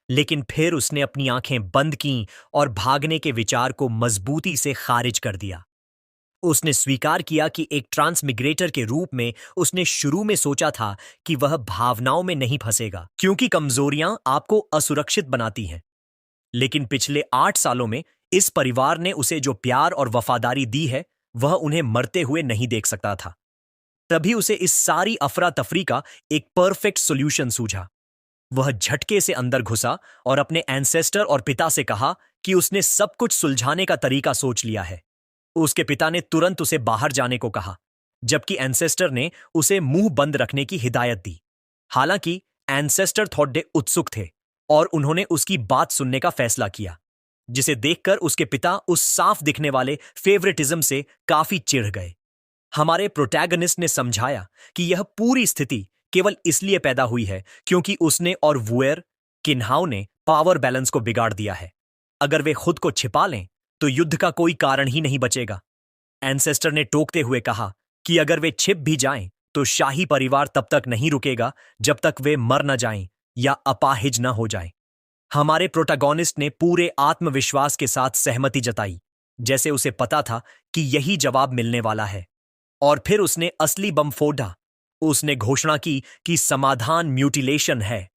लेकिन फिर उसने अपनी आंखें बंद कीं और भागने के विचार को मजबूती से खारिज कर दिया। उसने स्वीकार किया कि एक ट्रांसमिग्रेटर के रूप में उसने शुरू में सोचा था कि वह भावनाओं में नहीं फंसेगा, क्योंकि कमजोरियां आपको असुरक्षित बनाती हैं। लेकिन पिछले 8 सालों में इस परिवार ने उसे जो प्यार और वफादारी दी है, वह उन्हें मरते हुए नहीं देख सकता था। तभी उसे इस सारी अफरा तफरी का एक परफेक्ट सॉल्यूशन सूझा। वह झटके से अंदर घुसा और अपने एंसेस्टर और पिता से कहा कि उसने सब कुछ सुलझाने का तरीका सोच लिया है। उसके पिता ने तुरंत उसे बाहर जाने को कहा, जबकि एंसेस्टर ने उसे मुंह बंद रखने की हिदायत दी। हालांकि एंसेस्टर थोड़े उत्सुक थे और उन्होंने उसकी बात सुनने का फैसला किया, जिसे देखकर उसके पिता उस साफ दिखने वाले फेवरेटिज्म से काफी चिढ़ गए। हमारे प्रोटैगनिस्ट ने समझाया कि यह पूरी स्थिति केवल इसलिए पैदा हुई है क्योंकि उसने और वुएर किन्हाउ ने पावर बैलेंस को बिगाड़ दिया है। अगर वे खुद को छिपा लें तो युद्ध का कोई कारण ही नहीं बचेगा। एंसेस्टर ने टोकते हुए कहा कि अगर वे छिप भी जाएं तो शाही परिवार तब तक नहीं रुकेगा जब तक वे मर न जाएं या अपाहिज न हो जाएं। हमारे प्रोटैगनिस्ट ने पूरे आत्मविश्वास के साथ सहमति जताई, जैसे उसे पता था कि यही जवाब मिलने वाला है। और फिर उसने असली बम फोड़ा। उसने घोषणा की कि समाधान म्यूटिलेशन है,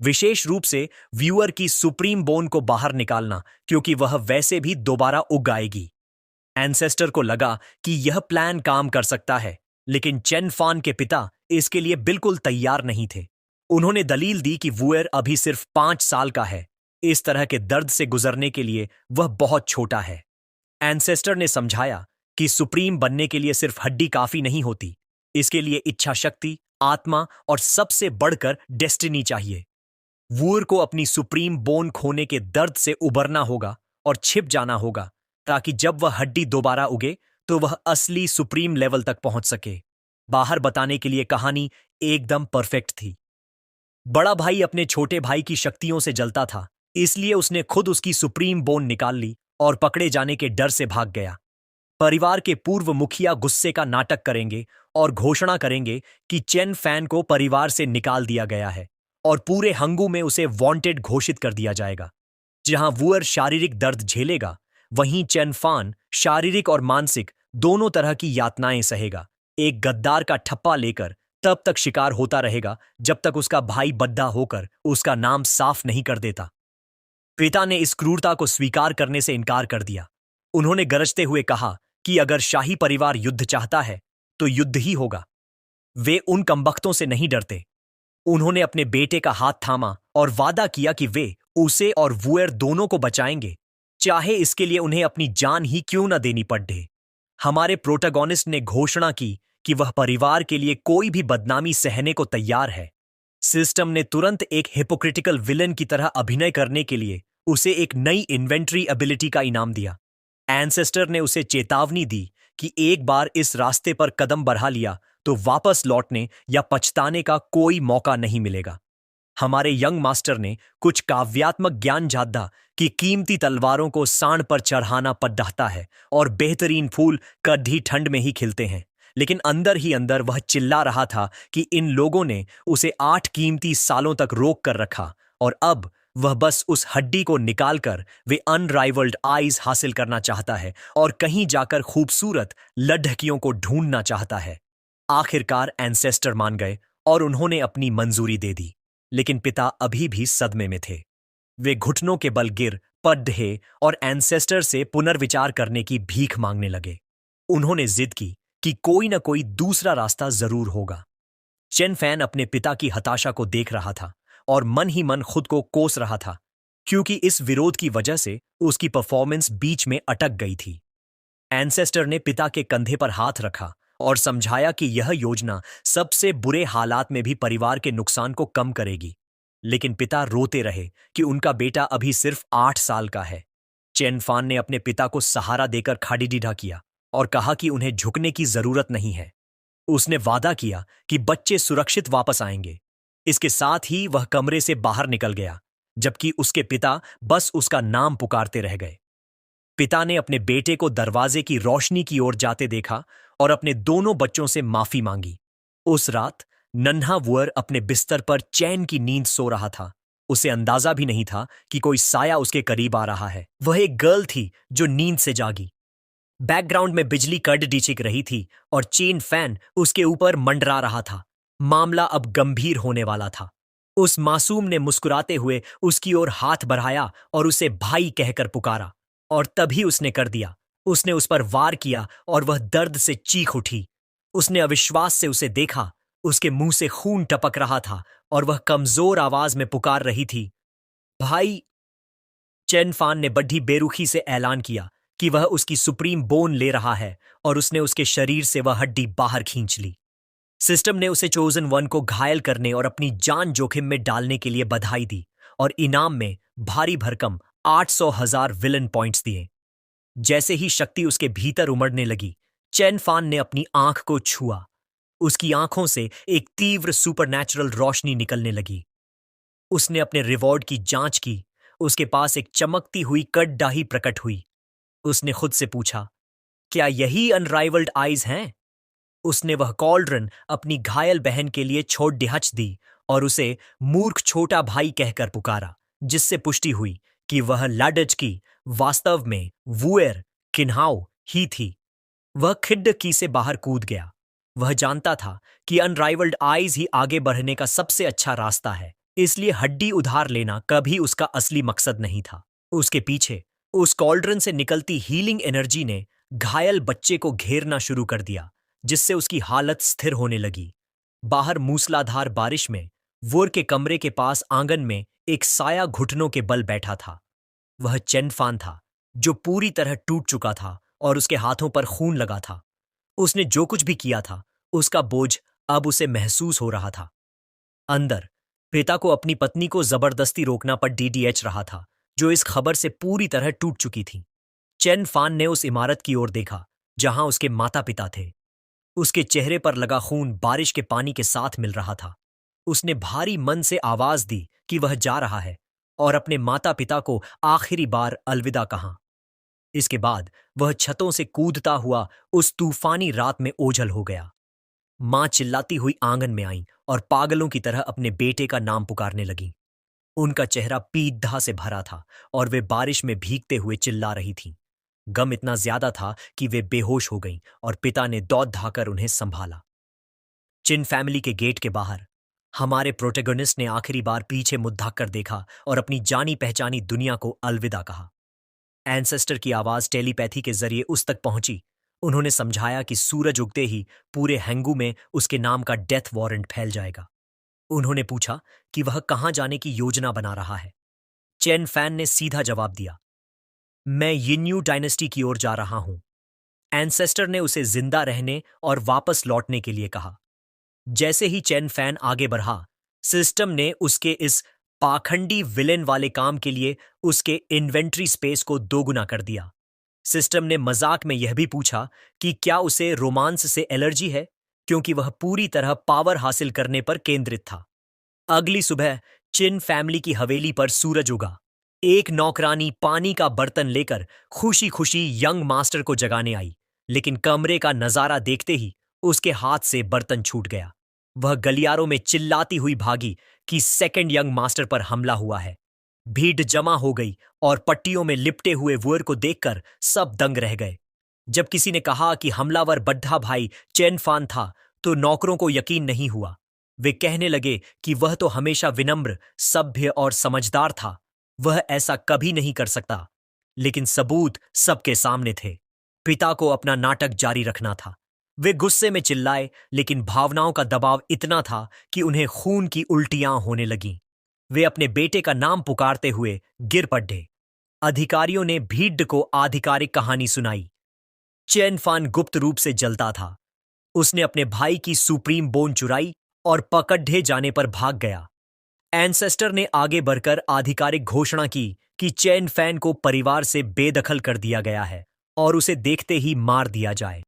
विशेष रूप से व्यूअर की सुप्रीम बोन को बाहर निकालना, क्योंकि वह वैसे भी दोबारा उग आएगी। एंसेस्टर को लगा कि यह प्लान काम कर सकता है, लेकिन चेन फान के पिता इसके लिए बिल्कुल तैयार नहीं थे। उन्होंने दलील दी कि वुएर अभी सिर्फ 5 साल का है, इस तरह के दर्द से गुजरने के लिए वह बहुत छोटा है। एंसेस्टर ने समझाया कि सुप्रीम बनने के लिए सिर्फ हड्डी काफी नहीं होती, इसके लिए इच्छा शक्ति, आत्मा और सबसे बढ़कर डेस्टिनी चाहिए। वूर को अपनी सुप्रीम बोन खोने के दर्द से उबरना होगा और छिप जाना होगा, ताकि जब वह हड्डी दोबारा उगे तो वह असली सुप्रीम लेवल तक पहुंच सके। बाहर बताने के लिए कहानी एकदम परफेक्ट थी। बड़ा भाई अपने छोटे भाई की शक्तियों से जलता था, इसलिए उसने खुद उसकी सुप्रीम बोन निकाल ली और पकड़े जाने के डर से भाग गया। परिवार के पूर्व मुखिया गुस्से का नाटक करेंगे और घोषणा करेंगे कि चेन फैन को परिवार से निकाल दिया गया है और पूरे हंगू में उसे वांटेड घोषित कर दिया जाएगा। जहां वुएर शारीरिक दर्द झेलेगा, वहीं चेन फान शारीरिक और मानसिक दोनों तरह की यातनाएं सहेगा। एक गद्दार का ठप्पा लेकर तब तक शिकार होता रहेगा जब तक उसका भाई बद्दा होकर उसका नाम साफ नहीं कर देता। पिता ने इस क्रूरता को स्वीकार करने से इनकार कर दिया। उन्होंने गरजते हुए कहा कि अगर शाही परिवार युद्ध चाहता है तो युद्ध ही होगा। वे उन कमबख्तों से नहीं डरते। उन्होंने अपने बेटे का हाथ थामा और वादा किया कि वे उसे और वुएर दोनों को बचाएंगे, चाहे इसके लिए उन्हें अपनी जान ही क्यों न देनी पड़े। हमारे प्रोटैगोनिस्ट ने घोषणा की कि वह परिवार के लिए कोई भी बदनामी सहने को तैयार है। सिस्टम ने तुरंत एक हिपोक्रिटिकल विलन की तरह अभिनय करने के लिए उसे एक नई इन्वेंट्री एबिलिटी का इनाम दिया। एंसेस्टर ने उसे चेतावनी दी कि एक बार इस रास्ते पर कदम बढ़ा लिया तो वापस लौटने या पछताने का कोई मौका नहीं मिलेगा। हमारे यंग मास्टर ने कुछ काव्यात्मक ज्ञान जादा कि कीमती तलवारों को सांड पर चढ़ाना पड़ता है और बेहतरीन फूल कभी ठंड में ही खिलते हैं, लेकिन अंदर ही अंदर वह चिल्ला रहा था कि इन लोगों ने उसे 8 कीमती सालों तक रोक कर रखा और अब वह बस उस हड्डी को निकालकर वे अनराइवल्ड आइज हासिल करना चाहता है और कहीं जाकर खूबसूरत लड्ढकियों को ढूंढना चाहता है। आखिरकार एंसेस्टर मान गए और उन्होंने अपनी मंजूरी दे दी, लेकिन पिता अभी भी सदमे में थे। वे घुटनों के बल गिर पड़े और एंसेस्टर से पुनर्विचार करने की भीख मांगने लगे। उन्होंने जिद की कि कोई न कोई दूसरा रास्ता जरूर होगा। चेन फैन अपने पिता की हताशा को देख रहा था और मन ही मन खुद को कोस रहा था, क्योंकि इस विरोध की वजह से उसकी परफॉर्मेंस बीच में अटक गई थी। एंसेस्टर ने पिता के कंधे पर हाथ रखा और समझाया कि यह योजना सबसे बुरे हालात में भी परिवार के नुकसान को कम करेगी, लेकिन पिता रोते रहे कि उनका बेटा अभी सिर्फ 8 साल का है। चेन फान ने अपने पिता को सहारा देकर खाड़ीडीढ़ा किया और कहा कि उन्हें झुकने की जरूरत नहीं है। उसने वादा किया कि बच्चे सुरक्षित वापस आएंगे। इसके साथ ही वह कमरे से बाहर निकल गया, जबकि उसके पिता बस उसका नाम पुकारते रह गए। पिता ने अपने बेटे को दरवाजे की रोशनी की ओर जाते देखा और अपने दोनों बच्चों से माफी मांगी। उस रात नन्हा वुएर अपने बिस्तर पर चैन की नींद सो रहा था। उसे अंदाजा भी नहीं था कि कोई साया उसके करीब आ रहा है। वह एक गर्ल थी जो नींद से जागी। बैकग्राउंड में बिजली कड़डिचिक रही थी और चेन फैन उसके ऊपर मंडरा रहा था। मामला अब गंभीर होने वाला था। उस मासूम ने मुस्कुराते हुए उसकी ओर हाथ बढ़ाया और उसे भाई कहकर पुकारा, और तभी उसने कर दिया। उसने उस पर वार किया और वह दर्द से चीख उठी। उसने अविश्वास से उसे देखा। उसके मुंह से खून टपक रहा था और वह कमजोर आवाज में पुकार रही थी, भाई। चेन फान ने बड़ी बेरुखी से ऐलान किया कि वह उसकी सुप्रीम बोन ले रहा है और उसने उसके शरीर से वह हड्डी बाहर खींच ली। सिस्टम ने उसे चोजन वन को घायल करने और अपनी जान जोखिम में डालने के लिए बधाई दी और इनाम में भारी भरकम 800,000 विलन पॉइंट्स दिए। जैसे ही शक्ति उसके भीतर उमड़ने लगी, चेन फान ने अपनी आंख को छुआ। उसकी आंखों से एक तीव्र सुपरनैचुरल रोशनी निकलने लगी। उसने अपने रिवॉर्ड की जांच की। उसके पास एक चमकती हुई कड़दाही प्रकट हुई। उसने खुद से पूछा, क्या यही अनराइवल्ड आइज हैं? उसने वह कॉल्ड्रन अपनी घायल बहन के लिए छोड़ डिहच दी और उसे मूर्ख छोटा भाई कहकर पुकारा, जिससे पुष्टि हुई कि वह लाडज की वास्तव में वुएर किन्हाओ ही थी। वह खिड़की से बाहर कूद गया। वह जानता था कि अनराइवल्ड आइज ही आगे बढ़ने का सबसे अच्छा रास्ता है, इसलिए हड्डी उधार लेना कभी उसका असली मकसद नहीं था। उसके पीछे उस कॉल्ड्रन से निकलती हीलिंग एनर्जी ने घायल बच्चे को घेरना शुरू कर दिया, जिससे उसकी हालत स्थिर होने लगी। बाहर मूसलाधार बारिश में वुर के कमरे के पास आंगन में एक साया घुटनों के बल बैठा था। वह चेनफान था, जो पूरी तरह टूट चुका था और उसके हाथों पर खून लगा था। उसने जो कुछ भी किया था, उसका बोझ अब उसे महसूस हो रहा था। अंदर पिता को अपनी पत्नी को जबरदस्ती रोकना पर डीडीएच रहा था, जो इस खबर से पूरी तरह टूट चुकी थी। चेन फान ने उस इमारत की ओर देखा जहां उसके माता पिता थे। उसके चेहरे पर लगा खून बारिश के पानी के साथ मिल रहा था। उसने भारी मन से आवाज दी कि वह जा रहा है और अपने माता पिता को आखिरी बार अलविदा कहा। इसके बाद वह छतों से कूदता हुआ उस तूफानी रात में ओझल हो गया। मां चिल्लाती हुई आंगन में आई और पागलों की तरह अपने बेटे का नाम पुकारने लगी। उनका चेहरा पीधा से भरा था और वे बारिश में भीगते हुए चिल्ला रही थीं। गम इतना ज्यादा था कि वे बेहोश हो गईं और पिता ने दौड़ धाकर उन्हें संभाला। चिन फैमिली के गेट के बाहर हमारे प्रोटेगोनिस्ट ने आखिरी बार पीछे मुड़ कर देखा और अपनी जानी पहचानी दुनिया को अलविदा कहा। एंसेस्टर की आवाज टेलीपैथी के जरिए उस तक पहुंची। उन्होंने समझाया कि सूरज उगते ही पूरे हैंगू में उसके नाम का डेथ वारंट फैल जाएगा। उन्होंने पूछा कि वह कहां जाने की योजना बना रहा है। चेन फैन ने सीधा जवाब दिया, मैं यिन्यू डायनेस्टी की ओर जा रहा हूं। एंसेस्टर ने उसे जिंदा रहने और वापस लौटने के लिए कहा। जैसे ही चेन फैन आगे बढ़ा, सिस्टम ने उसके इस पाखंडी विलेन वाले काम के लिए उसके इन्वेंट्री स्पेस को दोगुना कर दिया। सिस्टम ने मजाक में यह भी पूछा कि क्या उसे रोमांस से एलर्जी है, क्योंकि वह पूरी तरह पावर हासिल करने पर केंद्रित था। अगली सुबह चिन फैमिली की हवेली पर सूरज उगा। एक नौकरानी पानी का बर्तन लेकर खुशी खुशी यंग मास्टर को जगाने आई, लेकिन कमरे का नजारा देखते ही उसके हाथ से बर्तन छूट गया। वह गलियारों में चिल्लाती हुई भागी कि सेकंड यंग मास्टर पर हमला हुआ है। भीड़ जमा हो गई और पट्टियों में लिपटे हुए वुर को देखकर सब दंग रह गए। जब किसी ने कहा कि हमलावर बड्ढा भाई चेनफान था, तो नौकरों को यकीन नहीं हुआ। वे कहने लगे कि वह तो हमेशा विनम्र, सभ्य और समझदार था, वह ऐसा कभी नहीं कर सकता। लेकिन सबूत सबके सामने थे। पिता को अपना नाटक जारी रखना था। वे गुस्से में चिल्लाए, लेकिन भावनाओं का दबाव इतना था कि उन्हें खून की उल्टियां होने लगीं। वे अपने बेटे का नाम पुकारते हुए गिर पड़े। अधिकारियों ने भीड़ को आधिकारिक कहानी सुनाई। चेनफान गुप्त रूप से जलता था। उसने अपने भाई की सुप्रीम बोन चुराई और पकड़े जाने पर भाग गया। एंसेस्टर ने आगे बढ़कर आधिकारिक घोषणा की कि चेन फैन को परिवार से बेदखल कर दिया गया है और उसे देखते ही मार दिया जाए।